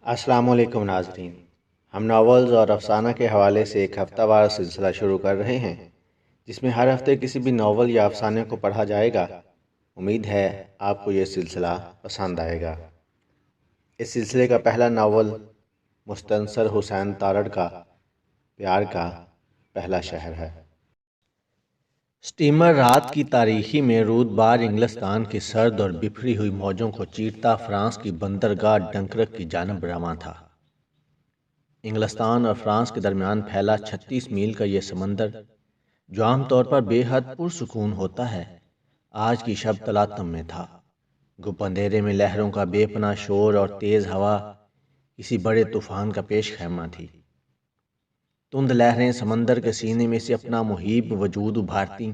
السلام علیکم ناظرین، ہم ناولز اور افسانہ کے حوالے سے ایک ہفتہ وار سلسلہ شروع کر رہے ہیں جس میں ہر ہفتے کسی بھی ناول یا افسانے کو پڑھا جائے گا۔ امید ہے آپ کو یہ سلسلہ پسند آئے گا۔ اس سلسلے کا پہلا ناول مستنصر حسین تارڑ کا پیار کا پہلا شہر ہے۔ سٹیمر رات کی تاریکی میں رود بار انگلستان کی سرد اور بکھری ہوئی موجوں کو چیرتا فرانس کی بندرگاہ ڈنکرک کی جانب رواں تھا۔ انگلستان اور فرانس کے درمیان پھیلا 36 میل کا یہ سمندر، جو عام طور پر بے حد پرسکون ہوتا ہے، آج کی شب تلاطم میں تھا۔ گپ اندھیرے میں لہروں کا بے پناہ شور اور تیز ہوا کسی بڑے طوفان کا پیش خیمہ تھی۔ تند لہریں سمندر کے سینے میں سے اپنا مہیب وجود ابھارتیں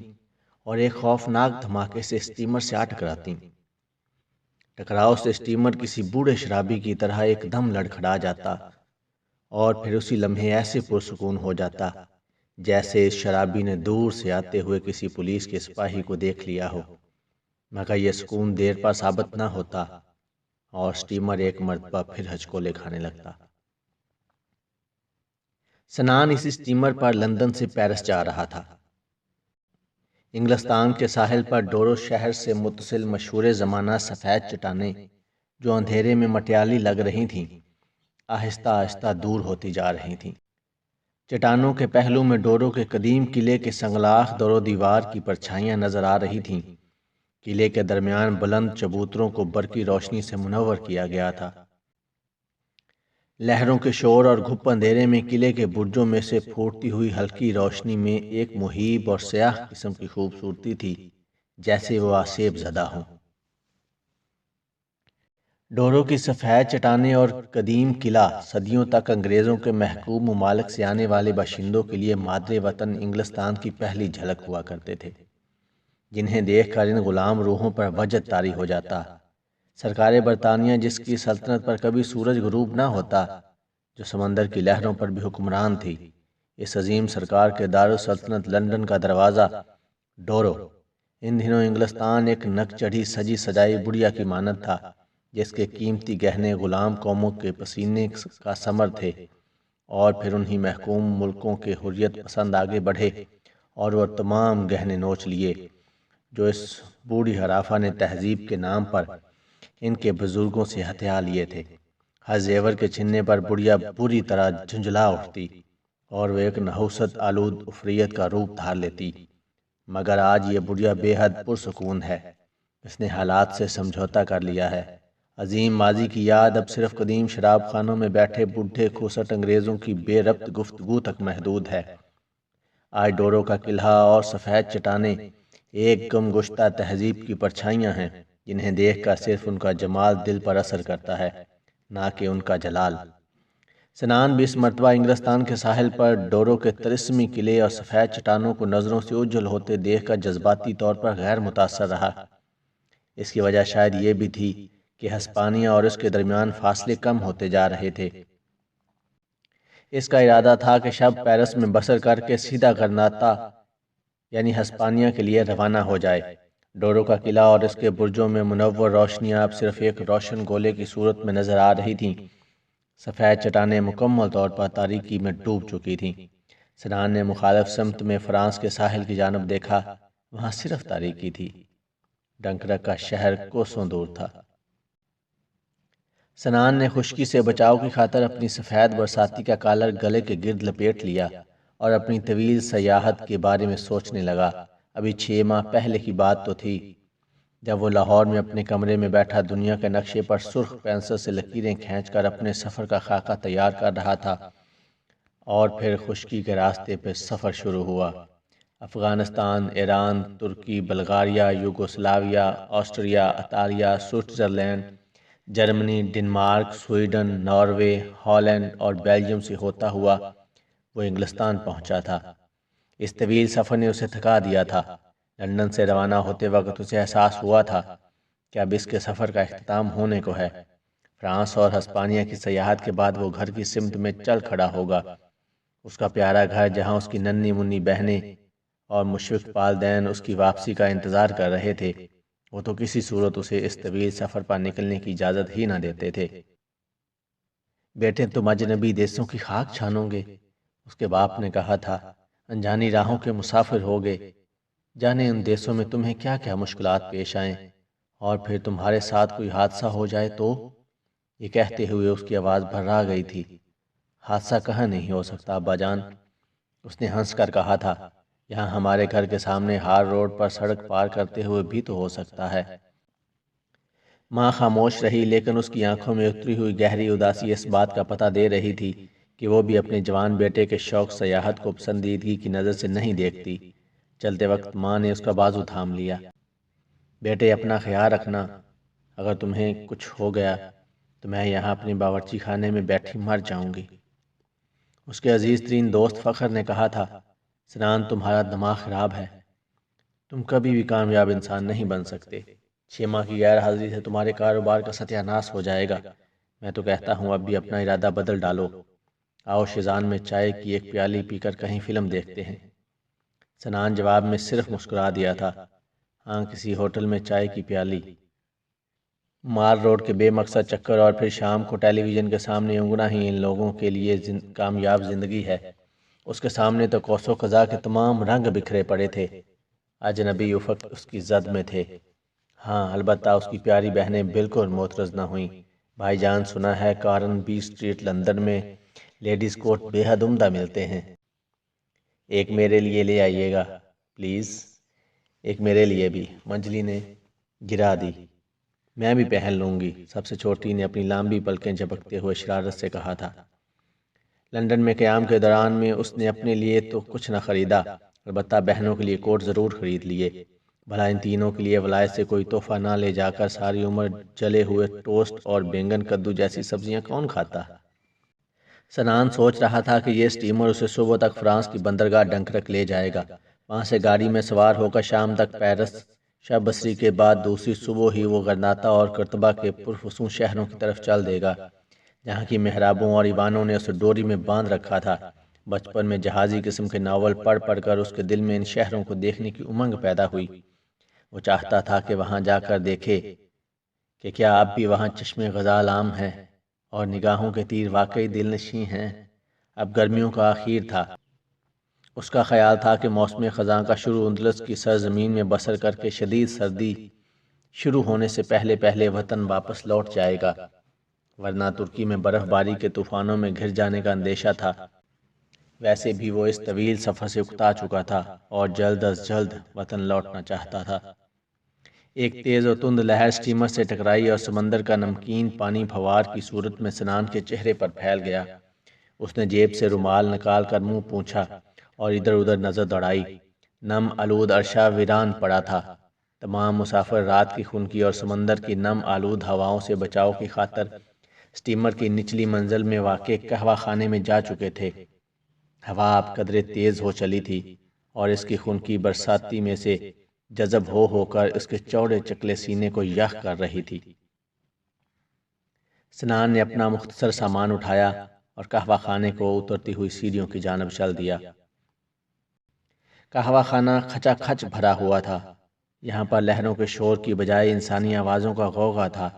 اور ایک خوفناک دھماکے سے اسٹیمر سے آ ٹکراتیں۔ ٹکراؤ سے اسٹیمر کسی بوڑھے شرابی کی طرح ایک دم لڑکھڑا جاتا اور پھر اسی لمحے ایسے پرسکون ہو جاتا جیسے اس شرابی نے دور سے آتے ہوئے کسی پولیس کے سپاہی کو دیکھ لیا ہو، مگر یہ سکون دیر پر ثابت نہ ہوتا اور اسٹیمر ایک مرتبہ پھر ہچکولے کھانے لگتا۔ سنان اس اسٹیمر پر لندن سے پیرس جا رہا تھا۔ انگلستان کے ساحل پر ڈورو شہر سے متصل مشہور زمانہ سفید چٹانیں جو اندھیرے میں مٹیالی لگ رہی تھیں، آہستہ آہستہ دور ہوتی جا رہی تھیں۔ چٹانوں کے پہلو میں ڈورو کے قدیم قلعے کے سنگلاخ در و دیوار کی پرچھائیاں نظر آ رہی تھیں۔ قلعے کے درمیان بلند چبوتروں کو برقی روشنی سے منور کیا گیا تھا۔ لہروں کے شور اور گھپ اندھیرے میں قلعے کے برجوں میں سے پھوٹتی ہوئی ہلکی روشنی میں ایک مہیب اور سیاہ قسم کی خوبصورتی تھی، جیسے وہ آسیب زدہ ہوں۔ ڈورو کی سفید چٹانیں اور قدیم قلعہ صدیوں تک انگریزوں کے محکوم ممالک سے آنے والے باشندوں کے لیے مادر وطن انگلستان کی پہلی جھلک ہوا کرتے تھے، جنہیں دیکھ کر ان غلام روحوں پر وجد طاری ہو جاتا۔ سرکار برطانیہ، جس کی سلطنت پر کبھی سورج غروب نہ ہوتا، جو سمندر کی لہروں پر بھی حکمران تھی، اس عظیم سرکار کے دارالسلطنت لندن کا دروازہ ڈورو ان دنوں انگلستان ایک نک چڑھی سجی سجائی بڑھیا کی مانند تھا، جس کے قیمتی گہنے غلام قوموں کے پسینے کا ثمر تھے، اور پھر انہی محکوم ملکوں کے حریت پسند آگے بڑھے اور وہ تمام گہنے نوچ لیے جو اس بوڑھی ہرافہ نے تہذیب کے نام پر ان کے بزرگوں سے ہتھیا لیے تھے۔ ہر زیور کے چھننے پر بڑھیا بری طرح جھنجھلا اٹھتی اور وہ ایک نحوست آلود افریت کا روپ دھار لیتی، مگر آج یہ بڑھیا بے حد پرسکون ہے۔ اس نے حالات سے سمجھوتا کر لیا ہے۔ عظیم ماضی کی یاد اب صرف قدیم شراب خانوں میں بیٹھے بڈھے کھوسٹ انگریزوں کی بے ربط گفتگو تک محدود ہے۔ آج ڈورو کا قلعہ اور سفید چٹانیں ایک گم گشتہ تہذیب کی پرچھائیاں ہیں، جنہیں دیکھ کر صرف ان کا جمال دل پر اثر کرتا ہے، نہ کہ ان کا جلال۔ سنان بھی اس مرتبہ انگلستان کے ساحل پر ڈورو کے طلسمی قلعے اور سفید چٹانوں کو نظروں سے اجل ہوتے دیکھ کر جذباتی طور پر غیر متاثر رہا۔ اس کی وجہ شاید یہ بھی تھی کہ ہسپانیہ اور اس کے درمیان فاصلے کم ہوتے جا رہے تھے۔ اس کا ارادہ تھا کہ شب پیرس میں بسر کر کے سیدھا غرناطہ یعنی ہسپانیہ کے لیے روانہ ہو جائے۔ ڈورو کا قلعہ اور اس کے برجوں میں منور روشنیاں اب صرف ایک روشن گولے کی صورت میں نظر آ رہی تھیں۔ سفید چٹانیں مکمل طور پر تاریکی میں ڈوب چکی تھیں۔ سنان نے مخالف سمت میں فرانس کے ساحل کی جانب دیکھا، وہاں صرف تاریکی تھی۔ ڈنکرک کا شہر کوسوں دور تھا۔ سنان نے خشکی سے بچاؤ کی خاطر اپنی سفید برساتی کا کالر گلے کے گرد لپیٹ لیا اور اپنی طویل سیاحت کے بارے میں سوچنے لگا۔ ابھی 6 ماہ پہلے کی بات تو تھی جب وہ لاہور میں اپنے کمرے میں بیٹھا دنیا کے نقشے پر سرخ پینسل سے لکیریں کھینچ کر اپنے سفر کا خاکہ تیار کر رہا تھا، اور پھر خشکی کے راستے پہ سفر شروع ہوا۔ افغانستان، ایران، ترکی، بلغاریہ، یوگوسلاویہ، آسٹریا، اطالیہ، Switzerland, Germany, Denmark, Sweden, Norway, Holland اور بیلجیم سے ہوتا ہوا وہ انگلستان پہنچا تھا۔ اس طویل سفر نے اسے تھکا دیا تھا۔ لندن سے روانہ ہوتے وقت اسے احساس ہوا تھا کہ اب اس کے سفر کا اختتام ہونے کو ہے۔ فرانس اور ہسپانیہ کی سیاحت کے بعد وہ گھر کی سمت میں چل کھڑا ہوگا۔ اس کا پیارا گھر جہاں اس کی ننھی منی بہنیں اور مشفق والدین اس کی واپسی کا انتظار کر رہے تھے، وہ تو کسی صورت اسے اس طویل سفر پر نکلنے کی اجازت ہی نہ دیتے تھے۔ بیٹے تم اجنبی دیسوں کی خاک چھانو گے؟ اس کے باپ نے کہا تھا، انجانی راہوں کے مسافر ہوگے، جانے ان دیسوں میں تمہیں کیا کیا مشکلات پیش آئیں، اور پھر تمہارے ساتھ کوئی حادثہ ہو جائے تو؟ یہ کہتے ہوئے اس کی آواز بھرا گئی تھی۔ حادثہ کہاں نہیں ہو سکتا ابا جان، اس نے ہنس کر کہا تھا، یہاں ہمارے گھر کے سامنے ہار روڈ پر سڑک پار کرتے ہوئے بھی تو ہو سکتا ہے۔ ماں خاموش رہی، لیکن اس کی آنکھوں میں اتری ہوئی گہری اداسی اس بات کا پتہ دے رہی تھی کہ وہ بھی اپنے جوان بیٹے کے شوق سیاحت کو پسندیدگی کی نظر سے نہیں دیکھتی۔ چلتے وقت ماں نے اس کا بازو تھام لیا۔ بیٹے اپنا خیال رکھنا، اگر تمہیں کچھ ہو گیا تو میں یہاں اپنے باورچی خانے میں بیٹھی مر جاؤں گی۔ اس کے عزیز ترین دوست فخر نے کہا تھا، سنان تمہارا دماغ خراب ہے، تم کبھی بھی کامیاب انسان نہیں بن سکتے۔ 6 ماہ کی غیر حاضری سے تمہارے کاروبار کا ستیہ ناش ہو جائے گا۔ میں تو کہتا ہوں اب بھی اپنا ارادہ بدل ڈالو۔ آؤ شیزان میں چائے کی ایک پیالی پی کر کہیں فلم دیکھتے ہیں۔ سنان جواب میں صرف مسکرا دیا تھا، ہاں کسی ہوٹل میں چائے کی پیالی۔ مال روڈ کے بے مقصد چکر اور پھر شام کو ٹیلی ویژن کے سامنے اونگنا ہی ان لوگوں کے لیے کامیاب زندگی ہے۔ اس کے سامنے تو قوس و قزح کے تمام رنگ بکھرے پڑے تھے۔ اجنبی افق اس کی زد میں تھے۔ ہاں البتہ اس کی پیاری بہنیں بالکل معترض نہ ہوئیں۔ بھائی جان سنا ہے کارن بی اسٹریٹ لندن میں لیڈیز کوٹ بے حد عمدہ ملتے ہیں، ایک میرے لیے لے آئیے گا پلیز۔ ایک میرے لیے بھی، منجلی نے گرا دی۔ میں بھی پہن لوں گی، سب سے چھوٹی نے اپنی لامبی پلکیں جھپکتے ہوئے شرارت سے کہا تھا۔ لندن میں قیام کے دوران میں اس نے اپنے لیے تو کچھ نہ خریدا، البتہ بہنوں کے لیے کوٹ ضرور خرید لیے۔ بھلا ان تینوں کے لیے ولایت سے کوئی تحفہ نہ لے جا کر ساری عمر جلے ہوئے ٹوسٹ اور بینگن کدو جیسی سبزیاں کون کھاتا؟ سنان سوچ رہا تھا کہ یہ سٹیمر اسے صبح تک فرانس کی بندرگاہ ڈنکرک لے جائے گا، وہاں سے گاڑی میں سوار ہو کر شام تک پیرس، شب بصری کے بعد دوسری صبح ہی وہ غرناطہ اور قرطبہ کے پرفسوں شہروں کی طرف چل دے گا، جہاں کی محرابوں اور ایوانوں نے اسے ڈوری میں باندھ رکھا تھا۔ بچپن میں جہازی قسم کے ناول پڑھ پڑھ کر اس کے دل میں ان شہروں کو دیکھنے کی امنگ پیدا ہوئی۔ وہ چاہتا تھا کہ وہاں جا کر دیکھے کہ کیا اب بھی وہاں چشم غزال عام ہے اور نگاہوں کے تیر واقعی دل نشیں ہیں۔ اب گرمیوں کا آخر تھا۔ اس کا خیال تھا کہ موسم خزاں کا شروع اندلس کی سرزمین میں بسر کر کے شدید سردی شروع ہونے سے پہلے پہلے وطن واپس لوٹ جائے گا، ورنہ ترکی میں برف باری کے طوفانوں میں گھر جانے کا اندیشہ تھا۔ ویسے بھی وہ اس طویل سفر سے اکتا چکا تھا اور جلد از جلد وطن لوٹنا چاہتا تھا۔ ایک تیز و تند لہر سٹیمر سے ٹکرائی اور سمندر کا نمکین پانی پھوار کی صورت میں سنان کے چہرے پر پھیل گیا۔ اس نے جیب سے رومال نکال کر منہ پونچھا اور ادھر ادھر نظر دوڑائی۔ نم آلود عرصہ ویران پڑا تھا۔ تمام مسافر رات کی خنکی اور سمندر کی نم آلود ہواؤں سے بچاؤ کی خاطر سٹیمر کی نچلی منزل میں واقع قہوہ خانے میں جا چکے تھے۔ ہوا اب قدرے تیز ہو چلی تھی اور اس کی خنکی برساتی میں سے جذب ہو کر اس کے چوڑے چکلے سینے کو یخ کر رہی تھی۔ سنان نے اپنا مختصر سامان اٹھایا اور قہوہ خانے کو اترتی ہوئی سیڑھیوں کی جانب چل دیا۔ قہوہ خانہ کھچا کھچ بھرا ہوا تھا۔ یہاں پر لہروں کے شور کی بجائے انسانی آوازوں کا غوغا تھا۔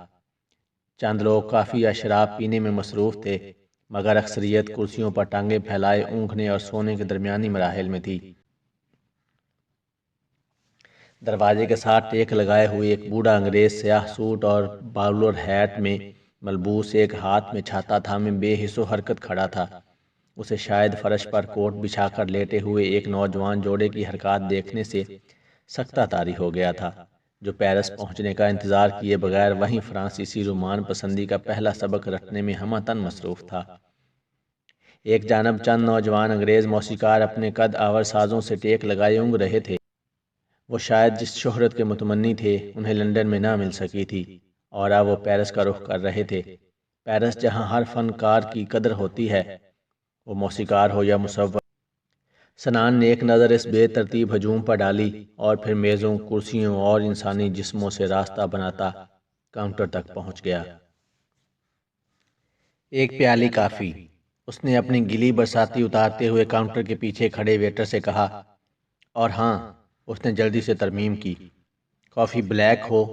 چند لوگ کافی یا شراب پینے میں مصروف تھے، مگر اکثریت کرسیوں پر ٹانگیں پھیلائے اونگھنے اور سونے کے درمیانی مراحل میں تھی۔ دروازے کے ساتھ ٹیک لگائے ہوئے ایک بوڑھا انگریز سیاہ سوٹ اور باولر ہیٹ میں ملبوس ایک ہاتھ میں چھاتا تھامے بے حس و حرکت کھڑا تھا۔ اسے شاید فرش پر کوٹ بچھا کر لیٹے ہوئے ایک نوجوان جوڑے کی حرکات دیکھنے سے سکتہ طاری ہو گیا تھا، جو پیرس پہنچنے کا انتظار کیے بغیر وہیں فرانسیسی رومان پسندی کا پہلا سبق رٹنے میں ہمہ تن مصروف تھا۔ ایک جانب چند نوجوان انگریز موسیقار اپنے قد آور سازوں سے ٹیک لگائے اونگ رہے تھے۔ وہ شاید جس شہرت کے متمنی تھے انہیں لندن میں نہ مل سکی تھی، اور اب وہ پیرس کا رخ کر رہے تھے۔ پیرس جہاں ہر فنکار کی قدر ہوتی ہے، وہ موسیقار ہو یا مصور۔ سنان نے ایک نظر اس بے ترتیب ہجوم پر ڈالی اور پھر میزوں، کرسیوں اور انسانی جسموں سے راستہ بناتا کاؤنٹر تک پہنچ گیا۔ ایک پیالی کافی، اس نے اپنی گلی برساتی اتارتے ہوئے کاؤنٹر کے پیچھے کھڑے ویٹر سے کہا، اور ہاں، اس نے جلدی سے ترمیم کی، کافی بلیک ہو،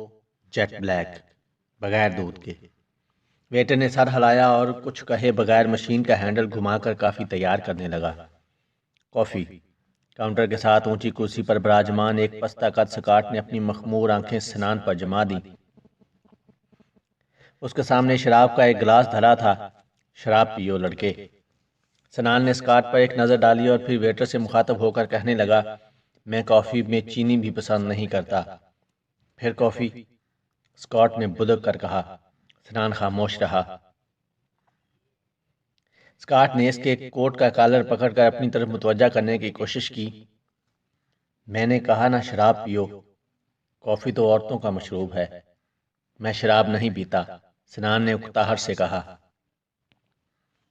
جیٹ بلیک، بغیر دودھ کے۔ ویٹر نے سر ہلایا اور کچھ کہے بغیر مشین کا ہینڈل گھما کر کافی تیار کرنے لگا۔ کافی۔ کاؤنٹر کے ساتھ اونچی کرسی پر براجمان ایک پستہ قد سکاٹ نے اپنی مخمور آنکھیں سنان پر جما دی۔ اس کے سامنے شراب کا ایک گلاس دھرا تھا۔ شراب پیو لڑکے۔ سنان نے اسکاٹ پر ایک نظر ڈالی اور پھر ویٹر سے مخاطب ہو کر کہنے لگا، میں کافی میں چینی بھی پسند نہیں کرتا۔ پھر کافی؟ اسکاٹ نے بدک کر کہا۔ سنان خاموش رہا۔ اسکاٹ نے اس کے کوٹ کا کالر پکڑ کر اپنی طرف متوجہ کرنے کی کوشش کی۔ میں نے کہا نا شراب پیو۔ کافی تو عورتوں کا مشروب ہے۔ میں شراب نہیں پیتا، سنان نے اکتاہٹ سے کہا۔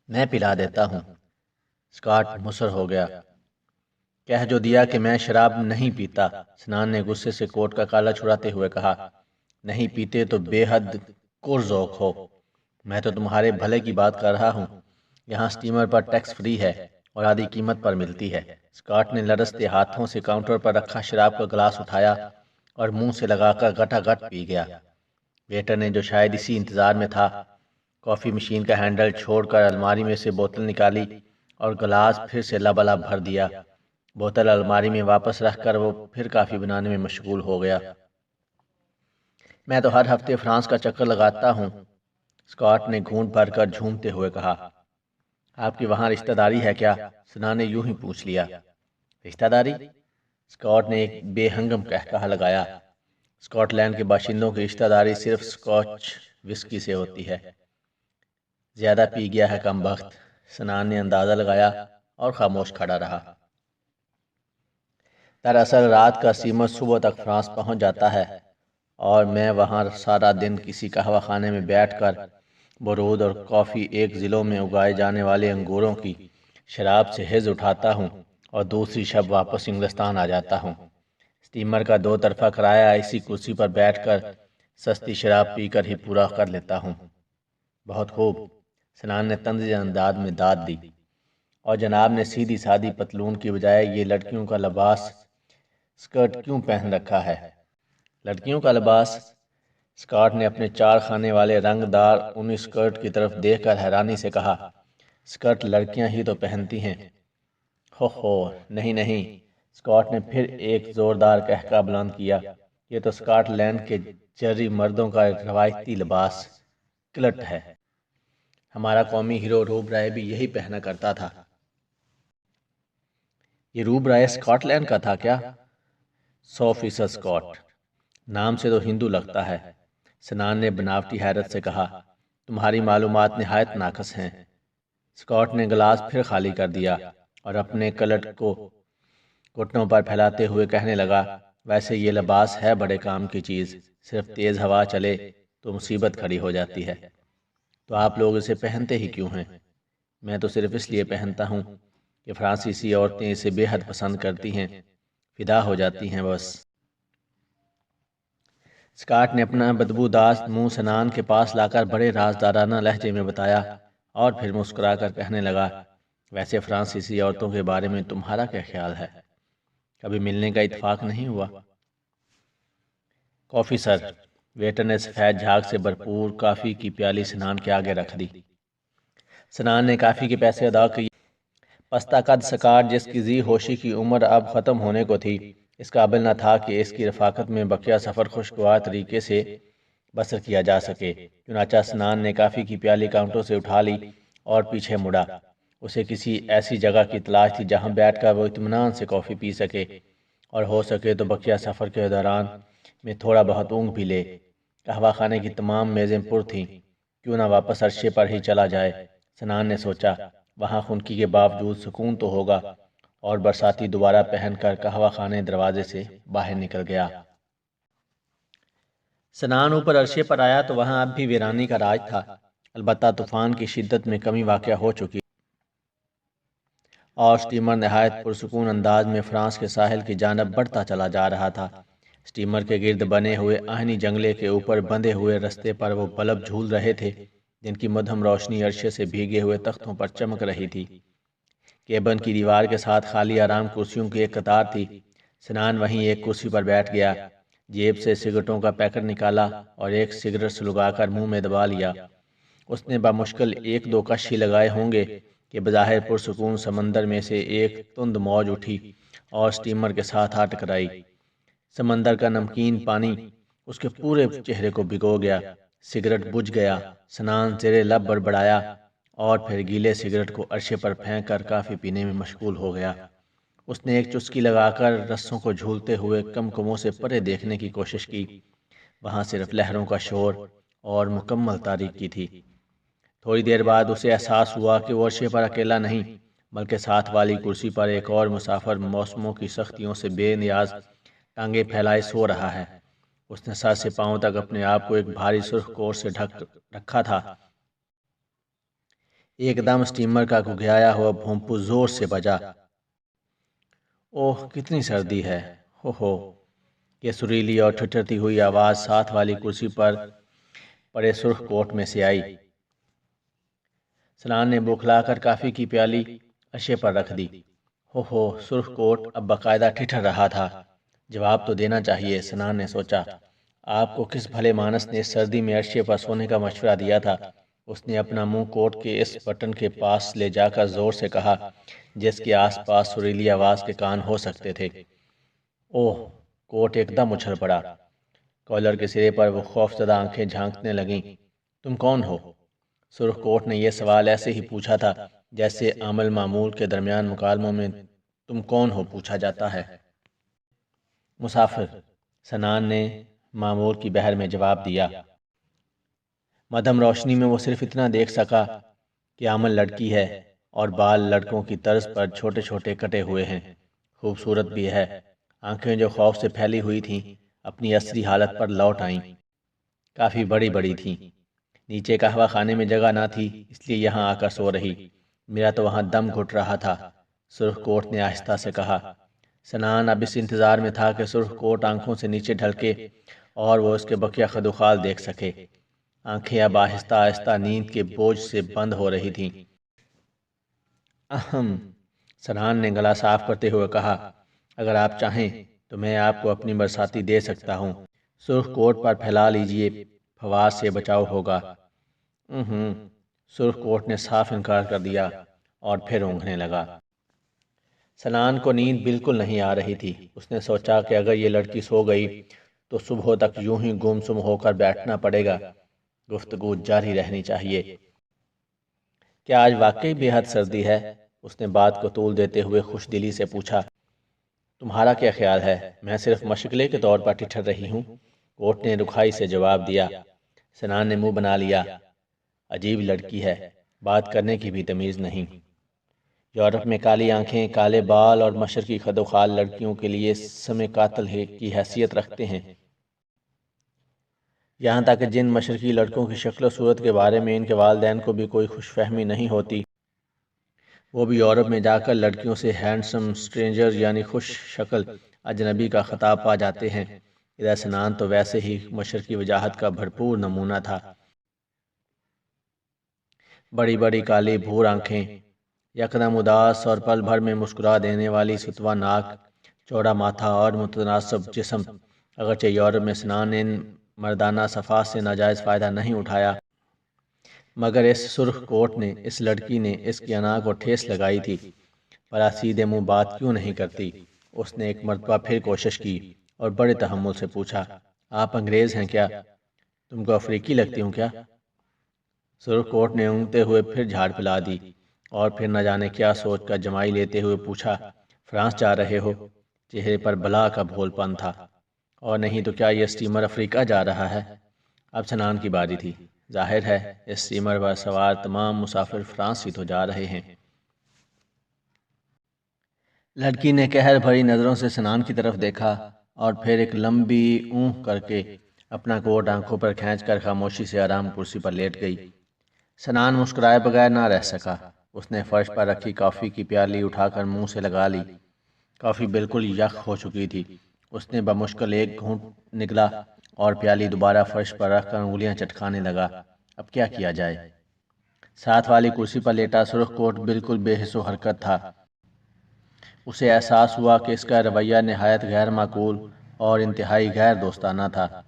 میں پلا دیتا ہوں۔ اسکاٹ مصر ہو گیا۔ کہہ جو دیا کہ میں شراب نہیں پیتا، سنان نے غصے سے کوٹ کا کالر چھڑاتے ہوئے کہا۔ نہیں پیتے تو بے حد ذوق ہو۔ میں تو تمہارے بھلے کی بات کر رہا ہوں۔ یہاں سٹیمر پر ٹیکس فری ہے اور آدھی قیمت پر ملتی ہے۔ اسکاٹ نے لرزتے ہاتھوں سے کاؤنٹر پر رکھا شراب کا گلاس اٹھایا اور منہ سے لگا کر گٹا گٹ پی گیا۔ ویٹر نے جو شاید اسی انتظار میں تھا، کافی مشین کا ہینڈل چھوڑ کر الماری میں سے بوتل نکالی اور گلاس پھر سے لبالب بھر دیا۔ بوتل الماری میں واپس رکھ کر وہ پھر کافی بنانے میں مشغول ہو گیا۔ میں تو ہر ہفتے فرانس کا چکر لگاتا ہوں، اسکاٹ نے گھونٹ بھر کر جھومتے ہوئے کہا۔ آپ کی وہاں رشتہ داری ہے کیا؟ سنان نے یوں ہی پوچھ لیا۔ رشتہ داری؟ اسکاٹ نے ایک بے ہنگم قہقہہ لگایا۔ اسکاٹ لینڈ کے باشندوں کی رشتہ داری صرف اسکاچ وسکی سے ہوتی ہے۔ زیادہ پی گیا ہے کم بخت، سنان نے اندازہ لگایا اور خاموش کھڑا رہا۔ دراصل رات کا سیمر صبح تک فرانس پہنچ جاتا ہے اور میں وہاں سارا دن کسی قہوہ خانے میں بیٹھ کر برود اور کافی ایک ضلعوں میں اگائے جانے والے انگوروں کی شراب سے حظ اٹھاتا ہوں اور دوسری شب واپس انگلستان آ جاتا ہوں۔ سٹیمر کا 2 طرفہ کرایہ اسی کرسی پر بیٹھ کر سستی شراب پی کر ہی پورا کر لیتا ہوں۔ بہت خوب، سنان نے طنزی انداز میں داد دی۔ اور جناب نے سیدھی سادی پتلون کی بجائے یہ لڑکیوں کا لباس اسکرٹ کیوں پہن رکھا ہے؟ لڑکیوں کا لباس؟ اسکاٹ نے اپنے 4 خانے والے رنگ دار اونی اسکرٹ کی طرف دیکھ کر حیرانی سے کہا۔ اسکرٹ لڑکیاں ہی تو پہنتی ہیں۔ ہو نہیں نہیں، اسکاٹ نے پھر ایک زوردار قہقہہ بلند کیا۔ یہ تو اسکاٹ لینڈ کے جرری مردوں کا روایتی لباس کلٹ ہے۔ ہمارا قومی ہیرو روب رائے بھی یہی پہنا کرتا تھا۔ یہ روب رائے اسکاٹ لینڈ کا تھا کیا؟ 100% اسکاٹ۔ نام سے تو ہندو لگتا ہے، سنان نے بناوٹی حیرت سے کہا۔ تمہاری معلومات نہایت ناقص ہیں۔ اسکاٹ نے گلاس پھر خالی کر دیا اور اپنے کلٹ کو گھٹنوں پر پھیلاتے ہوئے کہنے لگا، ویسے یہ لباس ہے بڑے کام کی چیز، صرف تیز ہوا چلے تو مصیبت کھڑی ہو جاتی ہے۔ تو آپ لوگ اسے پہنتے ہی کیوں ہیں؟ میں تو صرف اس لیے پہنتا ہوں کہ فرانسیسی عورتیں اسے بے حد پسند کرتی ہیں، فدا ہو جاتی ہیں بس۔ اسکاٹ نے اپنا بدبودار منہ سنان کے پاس لا کر بڑے رازدارانہ لہجے میں بتایا اور پھر مسکرا کر کہنے لگا، ویسے فرانسیسی عورتوں کے بارے میں تمہارا کیا خیال ہے؟ کبھی ملنے کا اتفاق نہیں ہوا؟ کافی سر۔ ویٹر نے سفید جھاگ سے بھرپور کافی کی پیالی سنان کے آگے رکھ دی۔ سنان نے کافی کے پیسے ادا کیے۔ پستہ قد سکاٹ جس کی ذی ہوشی کی عمر اب ختم ہونے کو تھی، اس قابل نہ تھا کہ اس کی رفاقت میں بقیہ سفر خوشگوار طریقے سے بسر کیا جا سکے۔ چنانچہ سنان نے کافی کی پیالی کاؤنٹر سے اٹھا لی اور پیچھے مڑا۔ اسے کسی ایسی جگہ کی تلاش تھی جہاں بیٹھ کر وہ اطمینان سے کافی پی سکے اور ہو سکے تو بقیہ سفر کے دوران میں تھوڑا بہت اونگ بھی لے۔ قہوہ خانے کی تمام میزیں پر تھیں، کیوں نہ واپس عرشے پر ہی چلا جائے، سنان نے سوچا۔ وہاں خنکی کے باوجود سکون تو ہوگا، اور برساتی دوبارہ پہن کر قہوہ خانے دروازے سے باہر نکل گیا۔ سنان اوپر عرشے پر آیا تو وہاں اب بھی ویرانی کا راج تھا، البتہ طوفان کی شدت میں کمی واقع ہو چکی اور سٹیمر نہایت پرسکون انداز میں فرانس کے ساحل کی جانب بڑھتا چلا جا رہا تھا۔ سٹیمر کے گرد بنے ہوئے آہنی جنگلے کے اوپر بندھے ہوئے رستے پر وہ بلب جھول رہے تھے جن کی مدھم روشنی عرشے سے بھیگے ہوئے تختوں پر چمک رہی تھی۔ کیبن کی دیوار کے ساتھ خالی آرام کرسیوں کی ایک قطار تھی۔ سنان وہیں ایک کرسی پر بیٹھ گیا، جیب سے سگریٹوں کا پیکٹ نکالا اور ایک سگریٹ سلگا کر منہ میں دبا لیا اس نے بمشکل ایک دو کش ہی لگائے ہوں گے کہ بظاہر پرسکون سمندر میں سے ایک تند موج اٹھی اور سٹیمر کے ساتھ آ ٹکرائی۔ سمندر کا نمکین پانی اس کے پورے چہرے کو بھگو گیا۔ سگریٹ بجھ گیا۔ سنان زیر لب بڑبڑایا اور پھر گیلے سگریٹ کو عرشے پر پھینک کر کافی پینے میں مشغول ہو گیا۔ اس نے ایک چسکی لگا کر رسوں کو جھولتے ہوئے کمکموں سے پرے دیکھنے کی کوشش کی۔ وہاں صرف لہروں کا شور اور مکمل تاریکی تھی۔ تھوڑی دیر بعد اسے احساس ہوا کہ وہ عرشے پر اکیلا نہیں بلکہ ساتھ والی کرسی پر ایک اور مسافر موسموں کی سختیوں سے بے نیاز ٹانگیں پھیلائے سو رہا ہے۔ اس نے سر سے پاؤں تک اپنے آپ کو ایک بھاری سرخ کوٹ سے ڈھک رکھا تھا۔ ایک دم سٹیمر کا گھگھیایا ہوا بھونپو زور سے بجا۔ اوہ کتنی سردی ہے، ہو یہ سریلی اور ٹھٹرتی ہوئی آواز ساتھ والی کرسی پر پڑے سرخ کوٹ میں سے آئی۔ سنان نے بوکھلا کر کافی کی پیالی عرشے پر رکھ دی۔ ہو سرخ کوٹ اب باقاعدہ ٹھٹر رہا تھا۔ جواب تو دینا چاہیے، سنان نے سوچا۔ آپ کو کس بھلے مانس نے اس سردی میں عرشے پر سونے کا مشورہ دیا تھا؟ اس نے اپنا منہ کوٹ کے اس بٹن کے پاس لے جا کر زور سے کہا جس کے آس پاس سریلی آواز کے کان ہو سکتے تھے۔ اوہ کوٹ ایک دم اچھل پڑا۔ کالر کے سرے پر وہ خوفزدہ آنکھیں جھانکنے لگیں۔ تم کون ہو؟ سرخ کوٹ نے یہ سوال ایسے ہی پوچھا تھا جیسے عامل معمول کے درمیان مکالموں میں تم کون ہو پوچھا جاتا ہے۔ مسافر، سنان نے معمول کی بہر میں جواب دیا۔ مدھم روشنی میں وہ صرف اتنا دیکھ سکا کہ عامل لڑکی ہے اور بال لڑکوں کی طرز پر چھوٹے چھوٹے کٹے ہوئے ہیں۔ خوبصورت بھی ہے۔ آنکھیں جو خوف سے پھیلی ہوئی تھیں اپنی اصلی حالت پر لوٹ آئیں۔ کافی بڑی بڑی تھیں۔ نیچے قہوہ خانے میں جگہ نہ تھی اس لیے یہاں آ کر سو رہی۔ میرا تو وہاں دم گھٹ رہا تھا، سرخ کوٹ نے آہستہ سے کہا۔ سنان اب اس انتظار میں تھا کہ سرخ کوٹ آنکھوں سے نیچے ڈھلکے اور وہ اس کے بقیہ خدوخال دیکھ سکے۔ آنکھیں اب آہستہ آہستہ نیند کے بوجھ سے بند ہو رہی تھیں۔ اہم، سنان نے گلا صاف کرتے ہوئے کہا، اگر آپ چاہیں تو میں آپ کو اپنی برساتی دے سکتا ہوں۔ سرخ کوٹ پر پھیلا لیجئے، فوار سے بچاؤ ہوگا۔ سرخ کوٹ نے صاف انکار کر دیا اور پھر اونگھنے لگا۔ سنان کو نیند بالکل نہیں آ رہی تھی۔ اس نے سوچا کہ اگر یہ لڑکی سو گئی تو صبح تک یوں ہی گم سم ہو کر بیٹھنا پڑے گا۔ گفتگو جاری رہنی چاہیے۔ کیا آج واقعی بے حد سردی ہے؟ اس نے بات کو طول دیتے ہوئے خوش دلی سے پوچھا۔ تمہارا کیا خیال ہے؟ میں صرف مشغلے کے طور پر ٹھٹر رہی ہوں، کوٹ نے رکھائی سے جواب دیا۔ سنان نے منہ بنا لیا۔ عجیب لڑکی ہے، بات کرنے کی بھی تمیز نہیں۔ یورپ میں کالی آنکھیں، کالے بال اور مشرقی خدوخال لڑکیوں کے لیے سم قاتل کی حیثیت رکھتے ہیں۔ یہاں تک کہ جن مشرقی لڑکوں کی شکل و صورت کے بارے میں ان کے والدین کو بھی کوئی خوش فہمی نہیں ہوتی، وہ بھی یورپ میں جا کر لڑکیوں سے ہینڈسم سٹرینجر یعنی خوش شکل اجنبی کا خطاب پا جاتے ہیں۔ ادھر سنان تو ویسے ہی مشرقی وجاہت کا بھرپور نمونہ تھا۔ بڑی بڑی کالی بھور آنکھیں، یکدم اداس اور پل بھر میں مسکرا دینے والی ستوا ناک، چوڑا ماتھا اور متناسب جسم۔ اگرچہ یورپ میں سنان نے ان مردانہ صفات سے ناجائز فائدہ نہیں اٹھایا، مگر اس سرخ کوٹ نے، اس لڑکی نے اس کی انا کو ٹھیس لگائی تھی۔ بھلا سیدھے منہ بات کیوں نہیں کرتی؟ اس نے ایک مرتبہ پھر کوشش کی اور بڑے تحمل سے پوچھا، آپ انگریز ہیں کیا؟ تم کو افریقی لگتی ہوں کیا؟ سرخ کوٹ نے اونگتے ہوئے پھر جھاڑ پلا دی اور پھر نہ جانے کیا سوچ کر جمائی لیتے ہوئے پوچھا، فرانس جا رہے ہو؟ چہرے پر بلا کا بھول پن تھا۔ اور نہیں تو کیا یہ سٹیمر افریقہ جا رہا ہے؟ اب سنان کی باری تھی۔ ظاہر ہے اس سٹیمر پر سوار تمام مسافر فرانس ہی تو جا رہے ہیں۔ لڑکی نے قہر بھری نظروں سے سنان کی طرف دیکھا اور پھر ایک لمبی اونگ کر کے اپنا کوٹ آنکھوں پر کھینچ کر خاموشی سے آرام کرسی پر لیٹ گئی۔ سنان مسکرائے بغیر نہ رہ سکا۔ اس نے فرش پر رکھی کافی کی پیالی اٹھا کر منہ سے لگا لی۔ کافی بالکل یخ ہو چکی تھی۔ اس نے بمشکل ایک گھونٹ نگلا اور پیالی دوبارہ فرش پر رکھ کر انگلیاں چٹکانے لگا۔ اب کیا کیا جائے؟ ساتھ والی کرسی پر لیٹا سرخ کوٹ بالکل بے حس و حرکت تھا۔ اسے احساس ہوا کہ اس کا رویہ نہایت غیر معقول اور انتہائی غیر دوستانہ تھا۔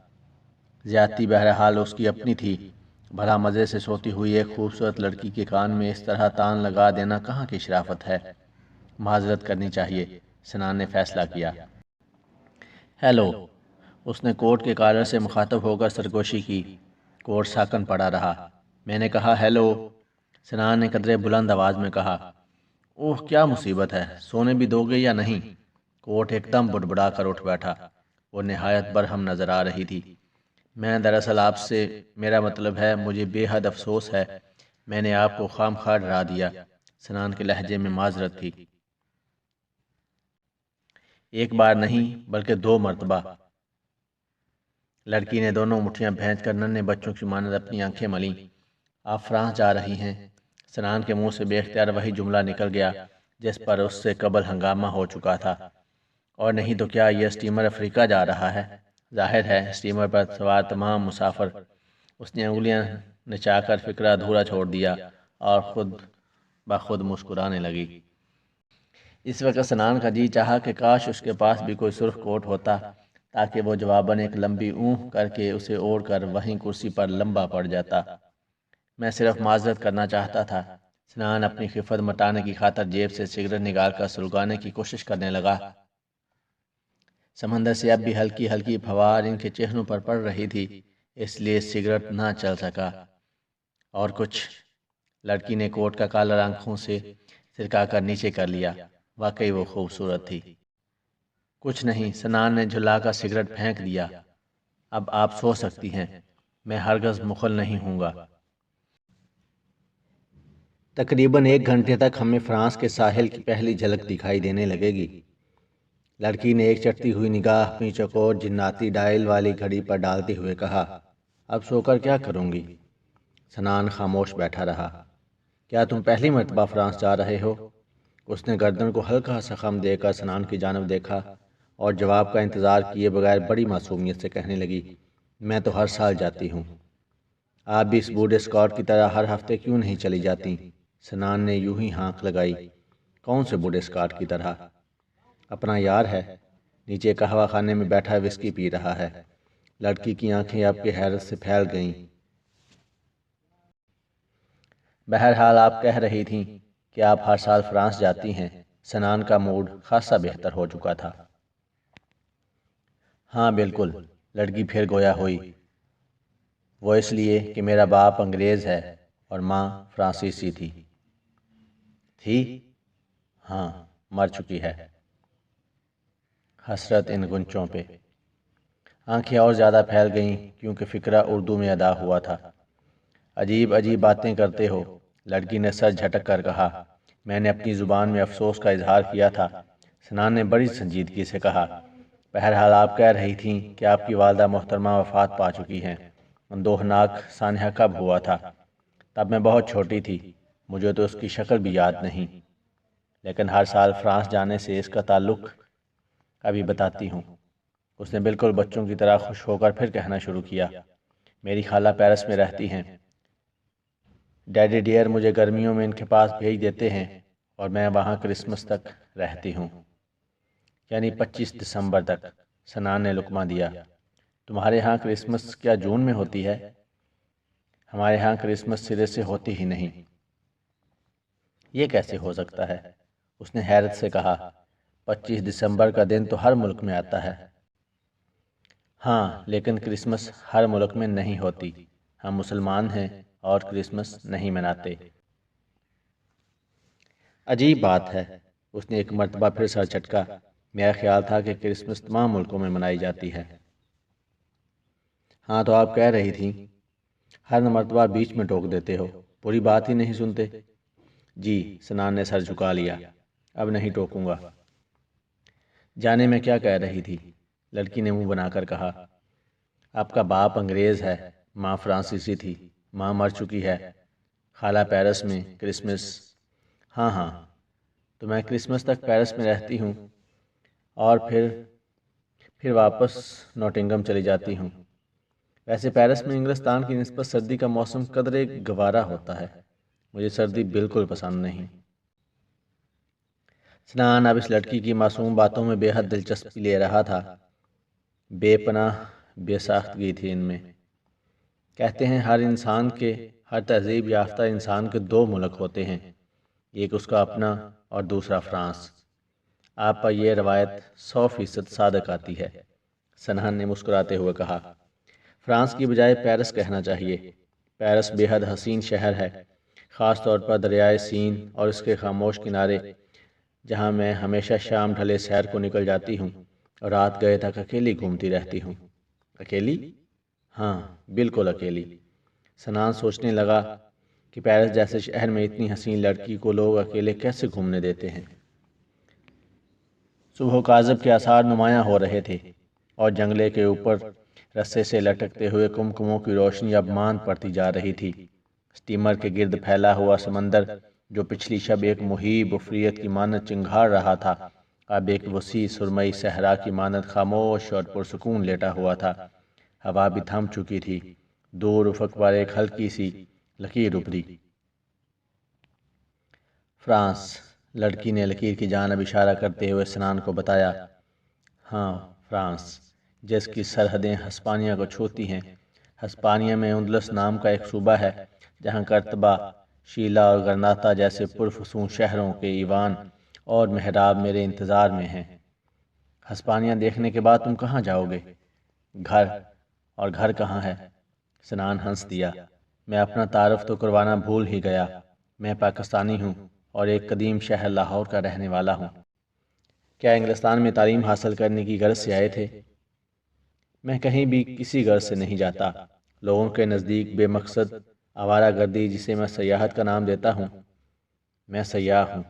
زیادتی بہرحال اس کی اپنی تھی بھلا مزے سے سوتی ہوئی ایک خوبصورت لڑکی کے کان میں اس طرح تان لگا دینا کہاں کی شرافت ہے؟ معذرت کرنی چاہیے، سنان نے فیصلہ کیا۔ ہیلو، اس نے کوٹ کے کالر سے مخاطب ہو کر سرگوشی کی۔ کوٹ ساکن پڑا رہا۔ میں نے کہا ہیلو، سنان نے قدرے بلند آواز میں کہا۔ اوہ کیا مصیبت ہے، سونے بھی دو گے یا نہیں؟ کوٹ ایک دم بڑبڑا کر اٹھ بیٹھا۔ وہ نہایت برہم نظر آ رہی تھی۔ میں دراصل آپ سے، میرا مطلب ہے مجھے بے حد افسوس ہے، میں نے آپ کو خام خواہ ڈرا دیا۔ سنان کے لہجے میں معذرت تھی۔ ایک بار نہیں بلکہ 2 مرتبہ۔ لڑکی نے دونوں مٹھیاں بھینچ کر ننھے بچوں کی مانند اپنی آنکھیں ملیں۔ آپ فرانس جا رہی ہیں؟ سنان کے منہ سے بے اختیار وہی جملہ نکل گیا جس پر اس سے قبل ہنگامہ ہو چکا تھا۔ اور نہیں تو کیا یہ اسٹیمر افریقہ جا رہا ہے؟ ظاہر ہے، اسٹیمر پر سوار تمام مسافر۔ اس نے انگلیاں نچا کر فکرہ ادھورا چھوڑ دیا اور خود بخود مسکرانے لگی۔ اس وقت سنان کا جی چاہا کہ کاش اس کے پاس بھی کوئی سرخ کوٹ ہوتا تاکہ وہ جواباً ایک لمبی اونھ کر کے اسے اوڑھ کر وہیں کرسی پر لمبا پڑ جاتا۔ میں صرف معذرت کرنا چاہتا تھا۔ سنان اپنی خفت مٹانے کی خاطر جیب سے سگریٹ نکال کر سلگانے کی کوشش کرنے لگا۔ سمندر سے اب بھی ہلکی ہلکی پھوار ان کے چہروں پر پڑ رہی تھی، اس لیے سگریٹ نہ چل سکا۔ اور کچھ؟ لڑکی نے کوٹ کا کالر آنکھوں سے سرکا کر نیچے کر لیا۔ واقعی وہ خوبصورت تھی۔ کچھ نہیں، سنان نے جھلا کر سگریٹ پھینک دیا۔ اب آپ سو سکتی ہیں، میں ہرگز مخل نہیں ہوں گا۔ تقریباً 1 گھنٹے تک ہمیں فرانس کے ساحل کی پہلی جھلک دکھائی دینے لگے گی۔ لڑکی نے ایک چٹتی ہوئی نگاہ اپنی چوکور جناتی ڈائل والی گھڑی پر ڈالتے ہوئے کہا۔ اب سو کر کیا کروں گی؟ سنان خاموش بیٹھا رہا۔ کیا تم پہلی مرتبہ فرانس جا رہے ہو؟ اس نے گردن کو ہلکا سا خم دے کر سنان کی جانب دیکھا اور جواب کا انتظار کیے بغیر بڑی معصومیت سے کہنے لگی، میں تو ہر سال جاتی ہوں۔ آپ بھی اس بوڑھے اسکاٹ کی طرح ہر ہفتے کیوں نہیں چلی جاتی؟ سنان نے یوں ہی ہانک لگائی۔ کون سے بوڑھے اسکاٹ کی طرح؟ اپنا یار ہے، نیچے قہوہ خانے میں بیٹھا وسکی پی رہا ہے۔ لڑکی کی آنکھیں اب کے حیرت سے پھیل گئیں۔ بہرحال آپ کہہ رہی تھیں کہ آپ ہر سال فرانس جاتی ہیں۔ سنان کا موڈ خاصا بہتر ہو چکا تھا۔ ہاں بالکل، لڑکی پھر گویا ہوئی۔ وہ اس لیے کہ میرا باپ انگریز ہے اور ماں فرانسیسی تھی۔ تھی؟ ہاں، مر چکی ہے۔ حسرت ان گنچوں پہ۔ آنکھیں اور زیادہ پھیل گئیں کیونکہ فقرہ اردو میں ادا ہوا تھا۔ عجیب عجیب باتیں کرتے ہو، لڑکی نے سر جھٹک کر کہا۔ میں نے اپنی زبان میں افسوس کا اظہار کیا تھا۔ سنان نے بڑی سنجیدگی سے کہا۔ بہرحال آپ کہہ رہی تھیں کہ آپ کی والدہ محترمہ وفات پا چکی ہیں۔ اندوہناک سانحہ کب ہوا تھا؟ تب میں بہت چھوٹی تھی، مجھے تو اس کی شکل بھی یاد نہیں، لیکن ہر سال فرانس جانے سے اس کا تعلق ابھی بتاتی ہوں۔ اس نے بالکل بچوں کی طرح خوش ہو کر پھر کہنا شروع کیا۔ میری خالہ پیرس میں رہتی ہیں۔ ڈیڈی ڈیئر مجھے گرمیوں میں ان کے پاس بھیج دیتے ہیں اور میں وہاں کرسمس تک رہتی ہوں، یعنی 25 دسمبر تک۔ سنان نے لقمہ دیا۔ تمہارے ہاں کرسمس کیا جون میں ہوتی ہے؟ ہمارے ہاں کرسمس سرے سے ہوتی ہی نہیں۔ یہ کیسے ہو سکتا ہے؟ اس نے حیرت سے کہا۔ 25 دسمبر کا دن تو ہر ملک میں آتا ہے۔ ہاں، لیکن کرسمس ہر ملک میں نہیں ہوتی۔ ہم مسلمان ہیں اور کرسمس نہیں مناتے۔ عجیب بات ہے، اس نے ایک مرتبہ پھر سر چٹکا۔ میرا خیال تھا کہ کرسمس تمام ملکوں میں منائی جاتی ہے۔ ہاں تو آپ کہہ رہی تھیں، ہر مرتبہ بیچ میں ٹوک دیتے ہو، پوری بات ہی نہیں سنتے۔ جی، سنان نے سر جھکا لیا۔ اب نہیں ٹوکوں گا۔ جانے میں کیا کہہ رہی تھی؟ لڑکی نے منہ بنا کر کہا۔ آپ کا باپ انگریز ہے، ماں فرانسیسی تھی، ماں مر چکی ہے، خالہ پیرس میں، کرسمس۔ ہاں ہاں، تو میں کرسمس تک پیرس میں رہتی ہوں اور پھر واپس نوٹنگم چلی جاتی ہوں۔ ویسے پیرس میں انگلستان کی نسبت سردی کا موسم قدرے گوارا ہوتا ہے، مجھے سردی بالکل پسند نہیں۔ سنان اب اس لڑکی کی معصوم باتوں میں بے حد دلچسپی لے رہا تھا۔ بے پناہ بے ساختگی تھی ان میں۔ کہتے ہیں ہر تہذیب یافتہ انسان کے دو ملک ہوتے ہیں، ایک اس کا اپنا اور دوسرا فرانس۔ آپ پر یہ روایت 100% صادق آتی ہے، سنہان نے مسکراتے ہوئے کہا۔ فرانس کی بجائے پیرس کہنا چاہیے۔ پیرس بے حد حسین شہر ہے، خاص طور پر دریائے سین اور اس کے خاموش کنارے، جہاں میں ہمیشہ شام ڈھلے سیر کو نکل جاتی ہوں اور رات گئے تک اکیلی گھومتی رہتی ہوں۔ اکیلی؟ ہاں، بالکل اکیلی۔ سنان سوچنے لگا کہ پیرس جیسے شہر میں اتنی حسین لڑکی کو لوگ اکیلے کیسے گھومنے دیتے ہیں۔ صبح کاذب کے آثار نمایاں ہو رہے تھے اور جنگلے کے اوپر رسے سے لٹکتے ہوئے کمکموں کی روشنی اب ماند پڑتی جا رہی تھی۔ سٹیمر کے گرد پھیلا ہوا سمندر، جو پچھلی شب ایک مہیب عفریت کی مانند چنگھاڑ رہا تھا، اب ایک وسیع سرمئی صحرا کی مانند خاموش اور پرسکون لیٹا ہوا تھا۔ ہوا بھی تھم چکی تھی، دور افق پر ایک ہلکی سی لکیر ابھری۔ فرانس، لڑکی نے لکیر کی جانب اشارہ کرتے ہوئے سنان کو بتایا۔ ہاں، فرانس، جس کی سرحدیں ہسپانیہ کو چھوتی ہیں۔ ہسپانیہ میں اندلس نام کا ایک صوبہ ہے، جہاں کرتبہ، شیلا اور گرناطہ جیسے پرفسون شہروں کے ایوان اور محراب میرے انتظار میں ہیں۔ ہسپانیہ دیکھنے کے بعد تم کہاں جاؤ گے؟ گھر، اور گھر کہاں ہے؟ سنان ہنس دیا۔ میں اپنا تعارف تو کروانا بھول ہی گیا۔ میں پاکستانی ہوں اور ایک قدیم شہر لاہور کا رہنے والا ہوں۔ کیا انگلستان میں تعلیم حاصل کرنے کی غرض سے آئے تھے؟ میں کہیں بھی کسی غرض سے نہیں جاتا۔ لوگوں کے نزدیک بے مقصد آوارہ گردی، جسے میں سیاحت کا نام دیتا ہوں۔ میں سیاح ہوں۔